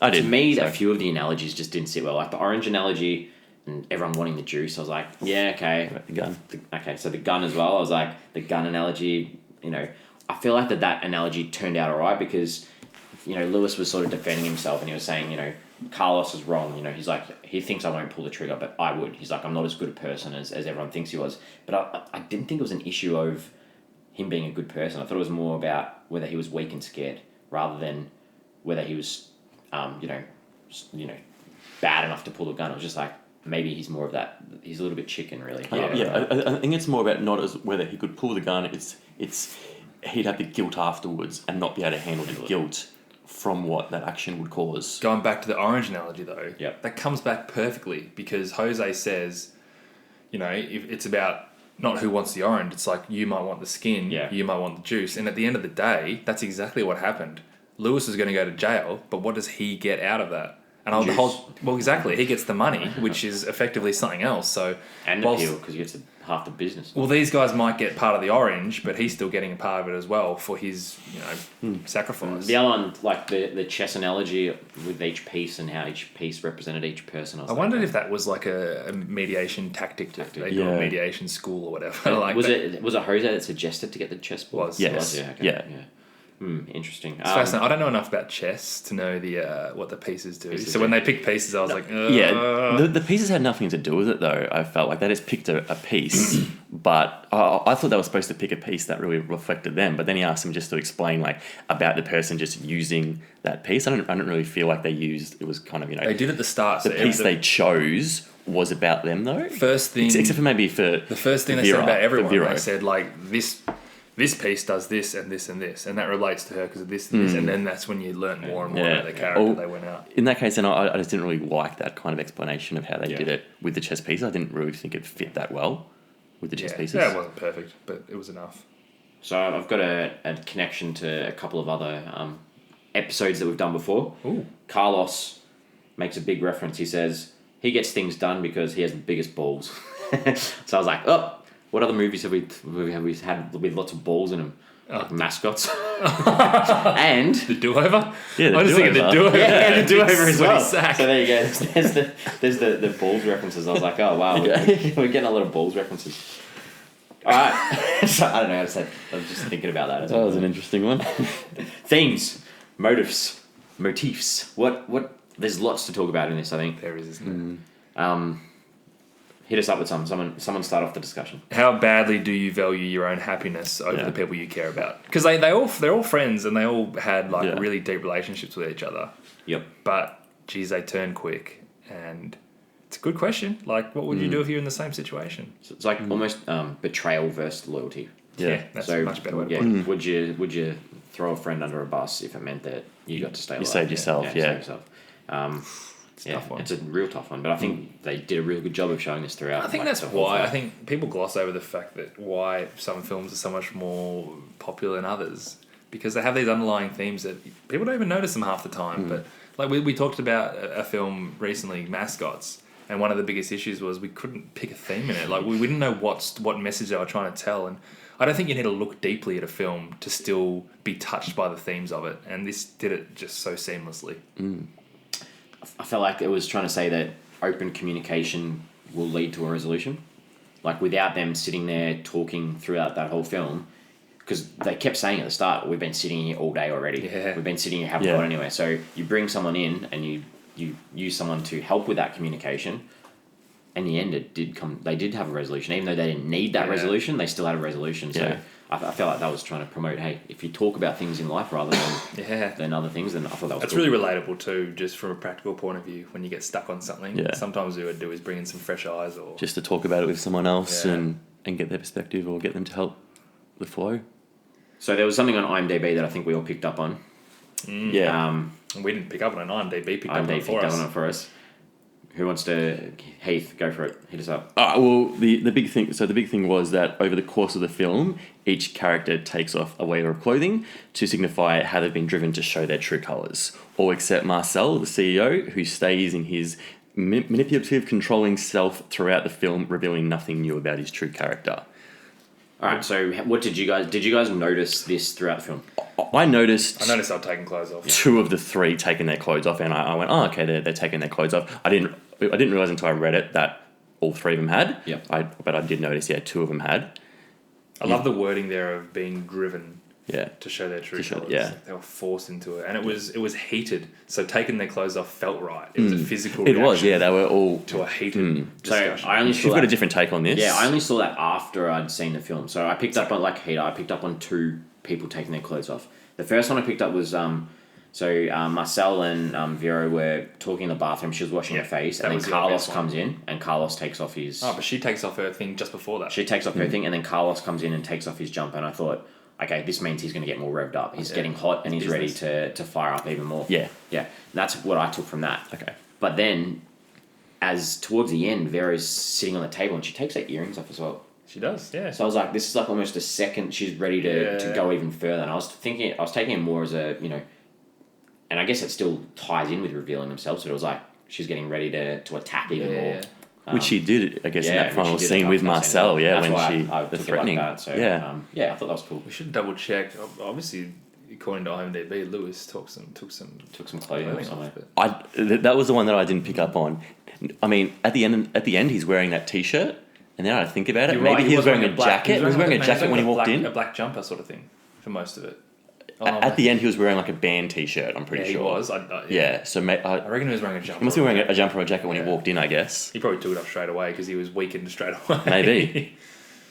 To me, a few of the analogies just didn't sit well. Like the orange analogy and everyone wanting the juice, I was like, yeah, okay. The gun. Okay, so the gun as well. I was like, the gun analogy, I feel like that analogy turned out all right, because, Lewis was sort of defending himself, and he was saying, Carlos is wrong. He's like, he thinks I won't pull the trigger, but I would. He's like, I'm not as good a person as everyone thinks he was. But I didn't think it was an issue of him being a good person. I thought it was more about whether he was weak and scared, rather than whether he was, bad enough to pull a gun. It was just like, maybe he's more of that. He's a little bit chicken, really. I think it's more about not as whether he could pull the gun. It's he'd have the guilt afterwards and not be able to handle the guilt from what that action would cause. Going back to the orange analogy, though, Yep. that comes back perfectly, because Jose says, if it's about not who wants the orange, it's like, you might want the skin, you might want the juice. And at the end of the day, that's exactly what happened. Lewis is going to go to jail, but what does he get out of that? And exactly, he gets the money, which is effectively something else. So, And the appeal, because he gets half the business. Well, these guys might get part of the orange, but he's still getting a part of it as well for his, sacrifice. The other one, like the chess analogy with each piece and how each piece represented each person. I wondered if that was like a mediation tactic. They do a mediation school or whatever. Was it Jose that suggested to get the chessboard? Yes. Yeah. Interesting. It's fascinating. I don't know enough about chess to know the what the pieces do. So when they picked pieces, I was like, Yeah, the pieces had nothing to do with it, though. I felt like they just picked a piece, but I thought they were supposed to pick a piece that really reflected them. But then he asked them just to explain like about the person just using that piece. I don't really feel like they used. It was kind of they did at the start. The piece they chose was about them, though. First thing, except for maybe for the first thing they said about everyone, they said like this piece does this and this and this, and that relates to her because of this and this, and then that's when you learn more and more about the character they went out. In that case, then I just didn't really like that kind of explanation of how they did it with the chess pieces. I didn't really think it fit that well with the chess pieces. Yeah, it wasn't perfect, but it was enough. So I've got a connection to a couple of other episodes that we've done before. Ooh. Carlos makes a big reference. He says he gets things done because he has the biggest balls. So I was like, oh, what other movies have we had with lots of balls in them? Like mascots. And the do-over? Yeah, I was thinking the do-over. Yeah, the do-over as well. Sack. So there you go. There's the balls references. I was like, oh wow, we're getting a lot of balls references. All right. So, I don't know how to say it. I was just thinking about that. That was an interesting one. Themes, motifs. What? There's lots to talk about in this, I think. There is, isn't there? Hit us up with someone start off the discussion. How badly do you value your own happiness over the people you care about? Because they're all friends and they all had like really deep relationships with each other. Yep. But geez, they turn quick, and it's a good question. Like, what would you do if you're in the same situation? So it's like almost betrayal versus loyalty. Yeah, that's a much better way to put it. Would you throw a friend under a bus if it meant that you got to stay alive? You saved yourself. Save yourself. It's a tough one. It's a real tough one, but I think they did a real good job of showing this throughout. I think that's why. I think people gloss over the fact that why some films are so much more popular than others, because they have these underlying themes that people don't even notice them half the time. But like we talked about a film recently, Mascots, and one of the biggest issues was we couldn't pick a theme in it. Like we didn't know what message they were trying to tell, and I don't think you need to look deeply at a film to still be touched by the themes of it. And this did it just so seamlessly. I felt like it was trying to say that open communication will lead to a resolution. Like without them sitting there talking throughout that whole film, because they kept saying at the start, we've been sitting here all day already. Yeah. We've been sitting here, haven't gone anywhere. So you bring someone in and you use someone to help with that communication. In the end, they did have a resolution. Even though they didn't need that resolution, they still had a resolution. So I felt like that was trying to promote, hey, if you talk about things in life rather than other things, then I thought that was That's cool. really relatable too, just from a practical point of view. When you get stuck on something, sometimes what we would do is bring in some fresh eyes, or just to talk about it with someone else and get their perspective or get them to help the flow. So there was something on IMDb that I think we all picked up on. Yeah. We didn't pick up on it. IMDb picked up on it for us. Who wants to... Heath, go for it. Hit us up. Well, the big thing... So the big thing was that over the course of the film, each character takes off a layer of clothing to signify how they've been driven to show their true colours. All except Marcel, the CEO, who stays in his manipulative, controlling self throughout the film, revealing nothing new about his true character. All right, so what did you guys notice this throughout the film? I noticed they were taking clothes off. 2 of the 3 taking their clothes off, and I went, oh, okay, they're taking their clothes off. I didn't realize until I read it that all 3 of them had. Yep. But I did notice, 2 of them had. I love the wording there of being driven. Yeah. To show their true colours. Yeah. They were forced into it. And it was heated. So taking their clothes off felt right. It was a physical reaction. It was, they were all... To a heated discussion. So I only saw You've got a different take on this. Yeah, I only saw that after I'd seen the film. So I picked up on, like Heater, I picked up on 2 people taking their clothes off. The first one I picked up was... Marcel and Vera were talking in the bathroom. She was washing her face. And then Carlos comes in and Carlos takes off his... Oh, but she takes off her thing just before that. She takes off her thing and then Carlos comes in and takes off his jumper. And I thought... Okay, this means he's going to get more revved up. He's getting hot and he's ready to fire up even more. Yeah. Yeah. And that's what I took from that. Okay. But then, as towards the end, Vera's sitting on the table and she takes her earrings off as well. She does, yeah. So I was like, this is like almost a second she's ready to go even further. And I was taking it more as a, and I guess it still ties in with revealing themselves, but it was like she's getting ready to attack even more. Yeah. Which she did, I guess, in that final scene with Marcel, when the threatening. I thought that was cool. We should double check. Obviously, according to IMDb, Lewis took some clothing off somewhere. That was the one that I didn't pick up on. I mean, at the end, he's wearing that T-shirt, and then I think about it, maybe he was wearing a jacket. He was wearing a jacket when he walked in. A black jumper sort of thing for most of it. At the end, he was wearing like a band T-shirt. I'm pretty he sure. was. Yeah. So I reckon he was wearing a jumper. he must be wearing a jumper or a jacket when he walked in, I guess. He probably took it off straight away because he was weakened straight away. Maybe.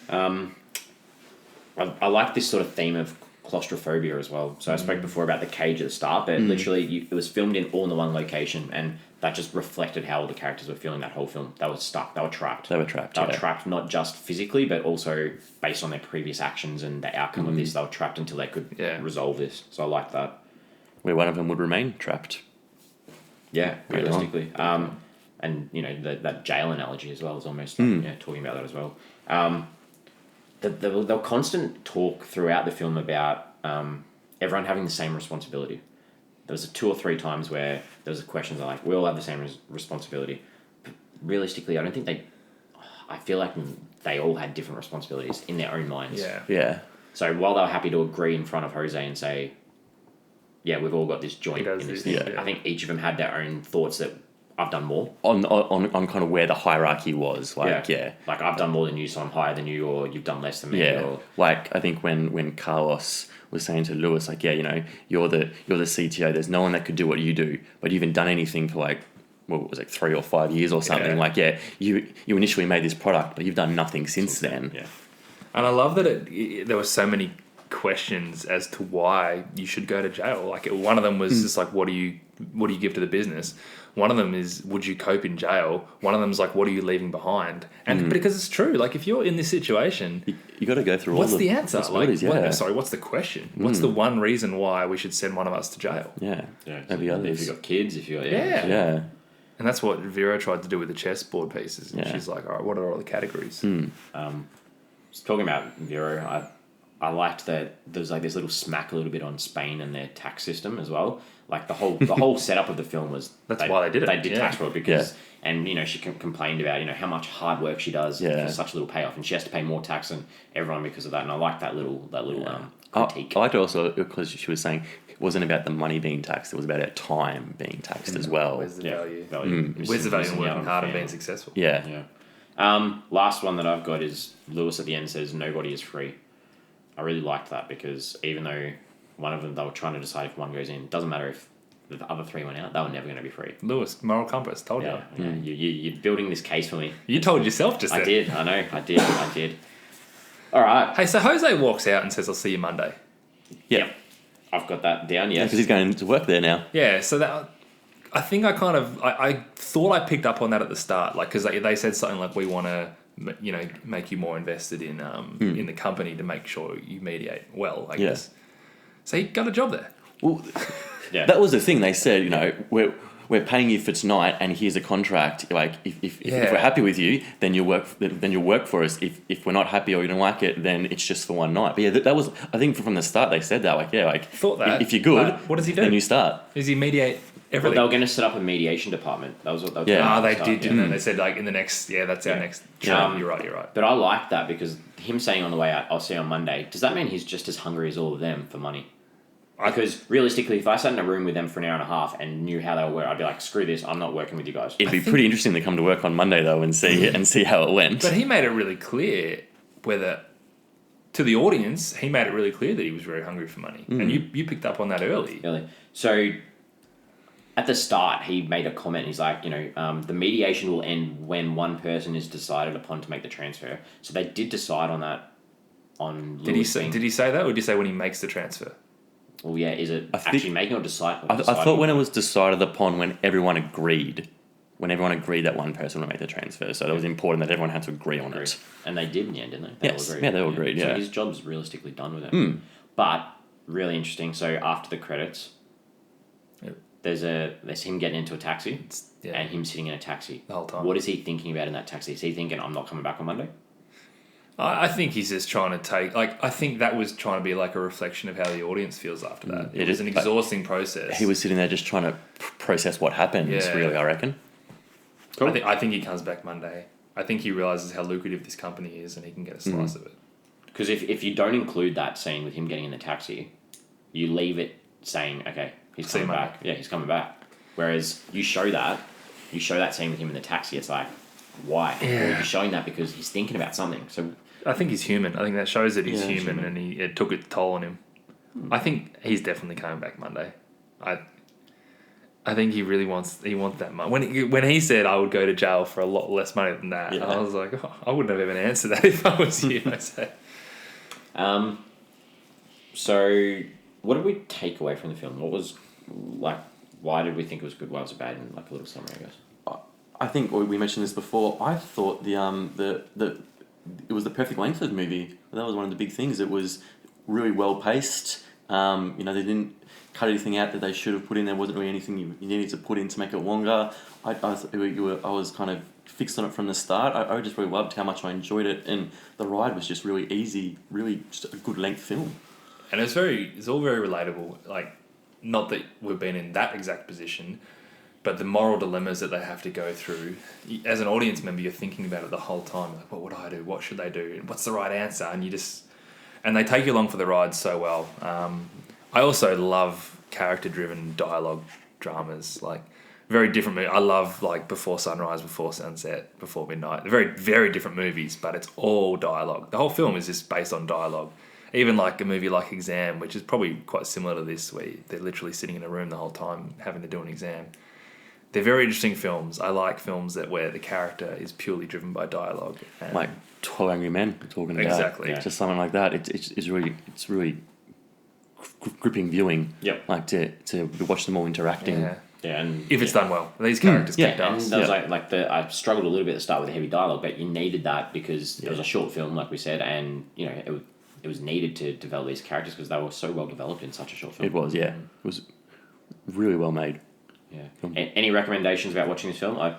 I like this sort of theme of claustrophobia as well. So I spoke before about the cage at the start, but literally it was filmed all in the one location, and that just reflected how all the characters were feeling that whole film. They were stuck. They were trapped. They were trapped. They were trapped not just physically, but also based on their previous actions and the outcome of this. They were trapped until they could resolve this. So I like that. Where one of them would remain trapped. Yeah, realistically. And that jail analogy as well is almost talking about that as well. The constant talk throughout the film about everyone having the same responsibility. There was 2 or 3 times where there was questions like, we all have the same responsibility. But realistically, I feel like they all had different responsibilities in their own minds. Yeah. So while they were happy to agree in front of Jose and say, yeah, we've all got this joint in this thing, I think each of them had their own thoughts that I've done more. On kind of where the hierarchy was. Like, Like, I've done more than you, so I'm higher than you, or you've done less than me. Yeah. Or, like, I think when Carlos was saying to Lewis, like, you're the CTO, there's no one that could do what you do, but you haven't done anything for like, what was it, 3 or 5 years or something. Yeah. Like, you initially made this product, but you've done nothing since then. Yeah. And I love that there were so many questions as to why you should go to jail. Like, one of them was just like, what do you give to the business? One of them is, would you cope in jail? One of them is like, what are you leaving behind? And because it's true, like, if you're in this situation, You got to go through what's all the answer? Like, possibilities, what's the question? What's the one reason why we should send one of us to jail? Yeah. Yeah. Maybe others. If you've got kids, if you're... Yeah. And that's what Vera tried to do with the chessboard pieces. And Yeah. she's like, all right, what are all the categories? Talking about Vero, I liked that there was like this little smack a little bit on Spain and their tax system as well. Like the whole setup of the film was why they did it. They did Yeah. tax fraud because and she complained about how much hard work she does for such little payoff, and she has to pay more tax than everyone because of that. And I like that little critique. I liked it also because she was saying it wasn't about the money being taxed; it was about our time being taxed as well. Where's the value? Value. Where's the value in Missing out working on hard and family. being successful? Yeah. Last one that I've got is Lewis at the end says nobody is free. I really liked that because even though one of them, they were trying to decide if one goes in, it doesn't matter if the other 3 went out, they were never going to be free. Lewis, moral compass, told Yeah, you. you're building this case for me. You told yourself just then. I did, I know, I did. All right. Hey, so Jose walks out and says, I'll see you Monday. Yeah. I've got that down, yes. Because he's going to work there now. Yeah, so that... I think I thought I picked up on that at the start, like, because they said something like, we want to, make you more invested in the company to make sure you mediate well, I guess. So he got a job there. Well, Yeah. that was the thing. They said, we're paying you for tonight, and here's a contract. Like, if we're happy with you, then you'll work for us. If we're not happy or you don't like it, then it's just for one night. But yeah, that was, I think from the start they said that. Thought that. If you're good, but what does he do? Then you start. Does he mediate Well, everything? they were going to set up a mediation department. That was what they were Yeah. trying to they start, did, and they said, like, in the next... Yeah, that's our next... Yeah. You're right. But I like that because him saying on the way out, I'll see you on Monday, does that mean he's just as hungry as all of them for money? Because realistically, if I sat in a room with them for an hour and a half and knew how they were, I'd be like, screw this, I'm not working with you guys. It'd be pretty interesting to come to work on Monday though and see how it went. But he made it really clear to the audience, he made it really clear that he was very hungry for money. And you picked up on that early. Really. So at the start, he made a comment. He's like, the mediation will end when one person is decided upon to make the transfer. So they did decide on that. Did he say that, or did he say when he makes the transfer? Well, yeah. Is it actually making or decide? I thought when it was decided upon when everyone agreed that one person would make the transfer. So it was important that everyone had to agree on it. And they did in the end, didn't they? Yes. Yeah, they all agreed. So Yeah. his job's realistically done with it. But really interesting. So after the credits, there's him getting into a taxi and him sitting in a taxi the whole time. What is he thinking about in that taxi? Is he thinking, I'm not coming back on Monday? I think he's just trying to I think that was trying to be like a reflection of how the audience feels after that. It was an exhausting process. He was sitting there just trying to process what happened, really, I reckon. Cool. I think he comes back Monday. I think he realises how lucrative this company is and he can get a slice of it. Because if you don't include that scene with him getting in the taxi, you leave it saying, okay, he's coming back. Yeah, he's coming back. Whereas you show that scene with him in the taxi, it's like, why? Yeah. Well, you're showing that because he's thinking about something. So I think he's human. I think that shows that he's human and it took a toll on him. I think he's definitely coming back Monday. I think he really wants that money. When he said I would go to jail for a lot less money than that, I was like, I wouldn't have even answered that if I was you. I say. So what did we take away from the film? What was like? Why did we think it was good? Why was it bad? And like a little summary, I guess. I think we mentioned this before. I thought the it was the perfect length of the movie. That was one of the big things. It was really well paced. They didn't cut anything out that they should have put in. There wasn't really anything you needed to put in to make it longer. I was kind of fixed on it from the start. I just really loved how much I enjoyed it, and the ride was just really easy, really just a good length film. And it's all very relatable. Like, not that we've been in that exact position, but the moral dilemmas that they have to go through. As an audience member, you're thinking about it the whole time. Like, what would I do? What should they do? What's the right answer? And they take you along for the ride so well. I also love character-driven dialogue dramas, like very different. I love like Before Sunrise, Before Sunset, Before Midnight. They're very, very different movies, but it's all dialogue. The whole film is just based on dialogue. Even like a movie like Exam, which is probably quite similar to this, where they're literally sitting in a room the whole time having to do an exam. They're very interesting films. I like films where the character is purely driven by dialogue. Like 12 Angry Men, we're talking about. Exactly. Yeah. Just something like that. It's really gripping viewing. Yep. Like to watch them all interacting. Yeah. Yeah, and if it's done well, these characters kicked ass. And there was I struggled a little bit at the start with the heavy dialogue, but you needed that because it was a short film, like we said, and it was needed to develop these characters because they were so well developed in such a short film. It was, yeah. It was really well made. Yeah. Any recommendations about watching this film?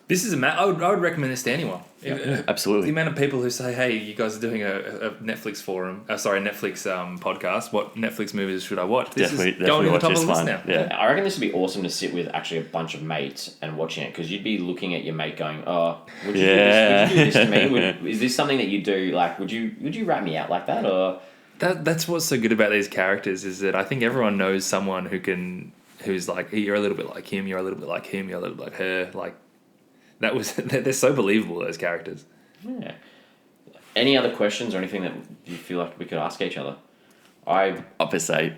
This is I would recommend this to anyone. Absolutely. The amount of people who say, "Hey, you guys are doing a Netflix forum, Netflix podcast. What Netflix movies should I watch?" This is going to the top of the list now. Yeah. I reckon this would be awesome to sit with actually a bunch of mates and watching it because you'd be looking at your mate going, "Oh, would you do this to me? Is this something that you do? Like, would you rat me out like that?" Or that's what's so good about these characters is that I think everyone knows someone who's like, you're a little bit like him, you're a little bit like him, you're a little bit like her, like. They're so believable, those characters. Yeah. Any other questions or anything that you feel like we could ask each other? I'll just say,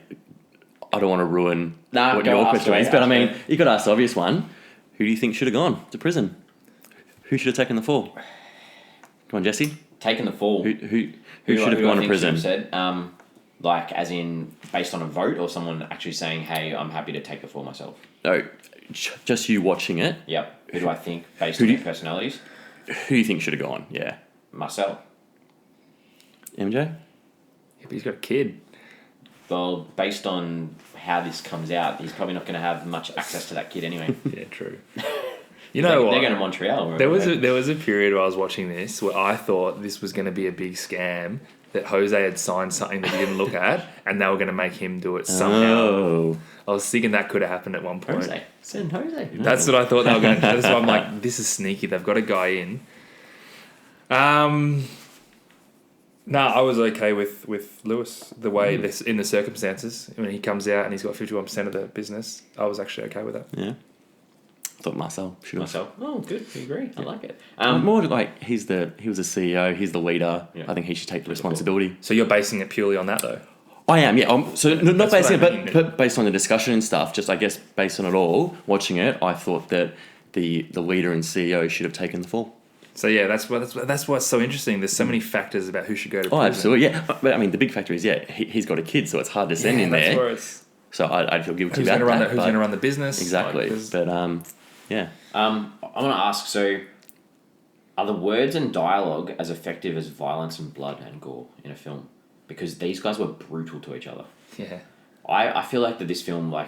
I don't want to ruin what your question is, but I mean, you could ask the obvious one. Who do you think should have gone to prison? Who should have taken the fall? Come on, Jesse. Taken the fall. Who should have gone to prison? Said, like, as in, based on a vote or someone actually saying, hey, I'm happy to take the fall myself? No, just you watching it. Yep. Who do I think, based on their personalities? Who do you think should have gone? Yeah. Marcel. MJ? Yeah, but he's got a kid. Well, based on how this comes out, he's probably not going to have much access to that kid anyway. Yeah, true. You know what? They're going to Montreal. There was a period where I was watching this where I thought this was going to be a big scam, that Jose had signed something that he didn't look at, and they were going to make him do it somehow. Oh. I was thinking that could have happened at one point. Jose. Send Jose. That's what I thought they were going to do. That's why I'm like, this is sneaky. They've got a guy in. I was okay with Lewis, the way this in the circumstances. When he comes out and he's got 51% of the business, I was actually okay with that. Yeah. I thought Marcel should have. Marcel. Oh, good. You agree. Yeah. I like it. More like he was the CEO, he's the leader. Yeah. I think he should take the responsibility. So you're basing it purely on that, though? I am, yeah. So not basing it, mean. but based on the discussion and stuff, just I guess based on it all, watching it, I thought that the leader and CEO should have taken the fall. So yeah, that's what's so interesting. There's so many factors about who should go to prison. Oh, absolutely, yeah. But I mean, the big factor is, he's got a kid, so it's hard to send in that's there. Where it's, so I'd feel guilty who's about that. Who's going to run the business? Exactly. But yeah. I want to ask, so are the words and dialogue as effective as violence and blood and gore in a film? Because these guys were brutal to each other. Yeah. I feel like that this film, I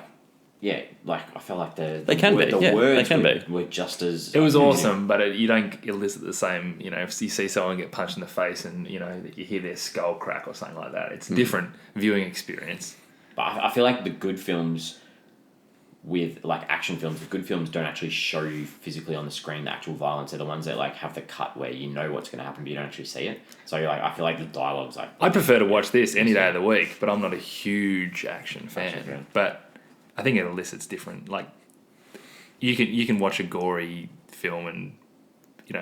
feel like the words were just as... It was awesome, but you don't elicit the same, if you see someone get punched in the face and, you hear their skull crack or something like that. It's a different viewing experience. But I feel like the good films with, action films, the good films don't actually show you physically on the screen the actual violence. They're the ones that, have the cut where you know what's going to happen, but you don't actually see it. So, I feel like the dialogue's, I prefer to watch this any day of the week, but I'm not a huge action fan. But I think it elicits different. You can watch a gory film and,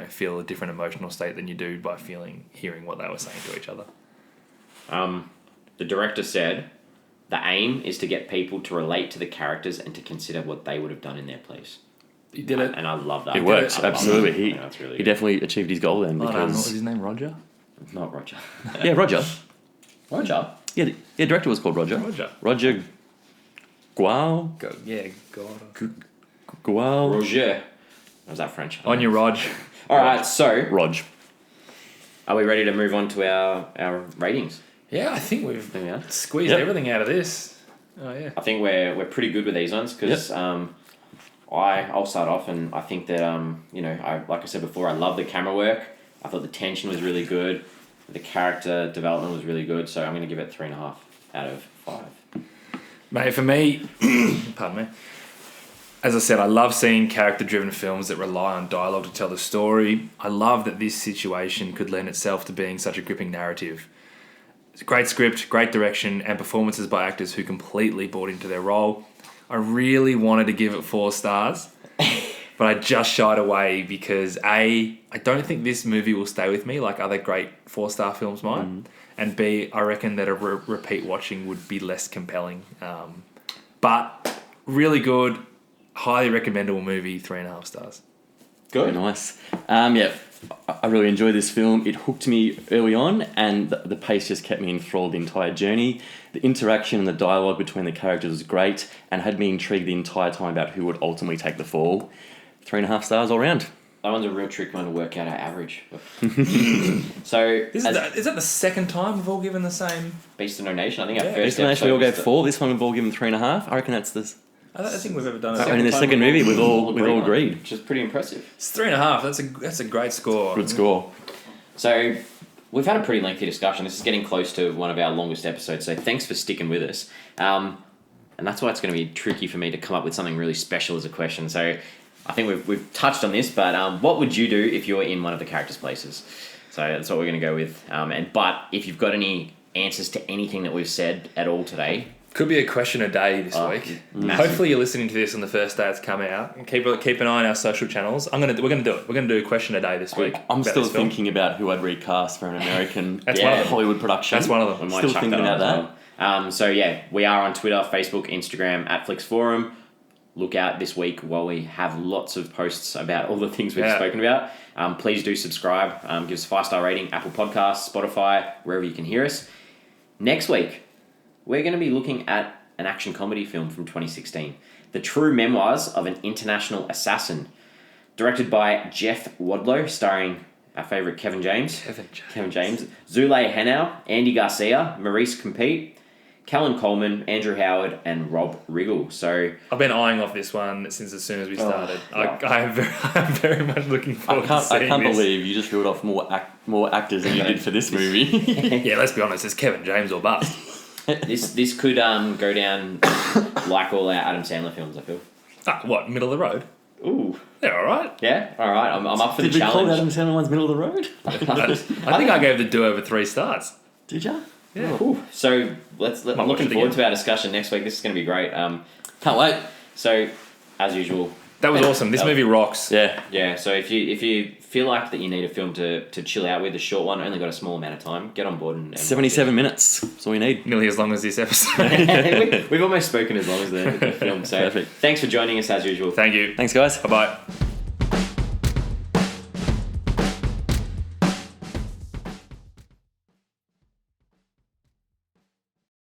feel a different emotional state than you do by hearing what they were saying to each other. The director said, the aim is to get people to relate to the characters and to consider what they would have done in their place. He did it. And I love that. It works, I love absolutely. that. He, I know, it's really he good. definitely achieved his goal then. What was Because his name? Roger? Not Roger. yeah, Roger. Roger? Yeah, the director was called Roger. Roger Gual? Gual? Roger. Was that French? On your Rog. All right, so Rog. are we ready to move on to our ratings? Yeah, I think we've There we are. squeezed Yep. everything out of this. Oh, yeah. I think we're pretty good with these ones because I'll start off, and I think that like I said before, I love the camera work. I thought the tension was really good, the character development was really good. So I'm going to give it 3.5 out of 5. Mate, for me, pardon me. As I said, I love seeing character-driven films that rely on dialogue to tell the story. I love that this situation could lend itself to being such a gripping narrative. It's a great script, great direction, and performances by actors who completely bought into their role. I really wanted to give it 4 stars, but I just shied away because A, I don't think this movie will stay with me like other great 4-star films might, and B, I reckon that a repeat watching would be less compelling. But really good, highly recommendable movie, 3.5 stars. Very nice. Yeah, I really enjoyed this film. It hooked me early on, and the pace just kept me enthralled the entire journey. The interaction and the dialogue between the characters was great, and had me intrigued the entire time about who would ultimately take the fall. 3.5 stars all round. That one's a real tricky one to work out our average. So Is that the second time we've all given the same? Beast of No Nation, I think our Yeah. first This one actually we all episode gave 4. This one we've all given 3.5. I reckon that's this. I don't think we've ever done And it. in the second movie, we've all agreed. which is pretty impressive. It's 3.5. That's a great score. Good score. So we've had a pretty lengthy discussion. This is getting close to one of our longest episodes, so thanks for sticking with us. And that's why it's going to be tricky for me to come up with something really special as a question. So I think we've touched on this, but what would you do if you were in one of the characters' places? So that's what we're going to go with. But if you've got any answers to anything that we've said at all today, Could be a question a day this week. massive. Hopefully you're listening to this on the first day it's come out. And keep an eye on our social channels. We're gonna do it. We're gonna do a question a day this week. I'm about still this film. thinking about who I'd recast for an American That's one of them. Hollywood production. That's one of them. we might Still chuck thinking that on about as well. So yeah, we are on Twitter, Facebook, Instagram at Flix Forum. Look out this week while we have lots of posts about all the things we've spoken about. Please do subscribe. Give us a 5-star rating, Apple Podcasts, Spotify, wherever you can hear us. Next week, we're going to be looking at an action comedy film from 2016, The True Memoirs of an International Assassin, directed by Jeff Wadlow, starring our favourite Kevin James, Zule Henao, Andy Garcia, Maurice Compete, Callan Coleman, Andrew Howard, and Rob Riggle. So I've been eyeing off this one since as soon as we started. wow. I'm very much looking forward to I seeing can't this. believe you just reeled off more actors than you did for this movie. Yeah, let's be honest. It's Kevin James or bust. this could go down like all our Adam Sandler films, I feel. What? Middle of the road? Ooh. They're all right. Yeah? All right. I'm up for Did the we call challenge. Adam Sandler one's middle of the road? I think I gave the do-over 3 stars. Did ya? Yeah. Ooh. So I'm watch looking it forward again. to our discussion next week. This is going to be great. Can't wait. So, as usual, That was awesome. This movie rocks. Yeah. yeah. So if you feel like that you need a film to chill out with, a short one, only got a small amount of time, get on board and watch it. 77 minutes. That's all we need. Nearly as long as this episode. We've almost spoken as long as the film. So Perfect. thanks for joining us as usual. Thank you. Thanks, guys. Bye-bye.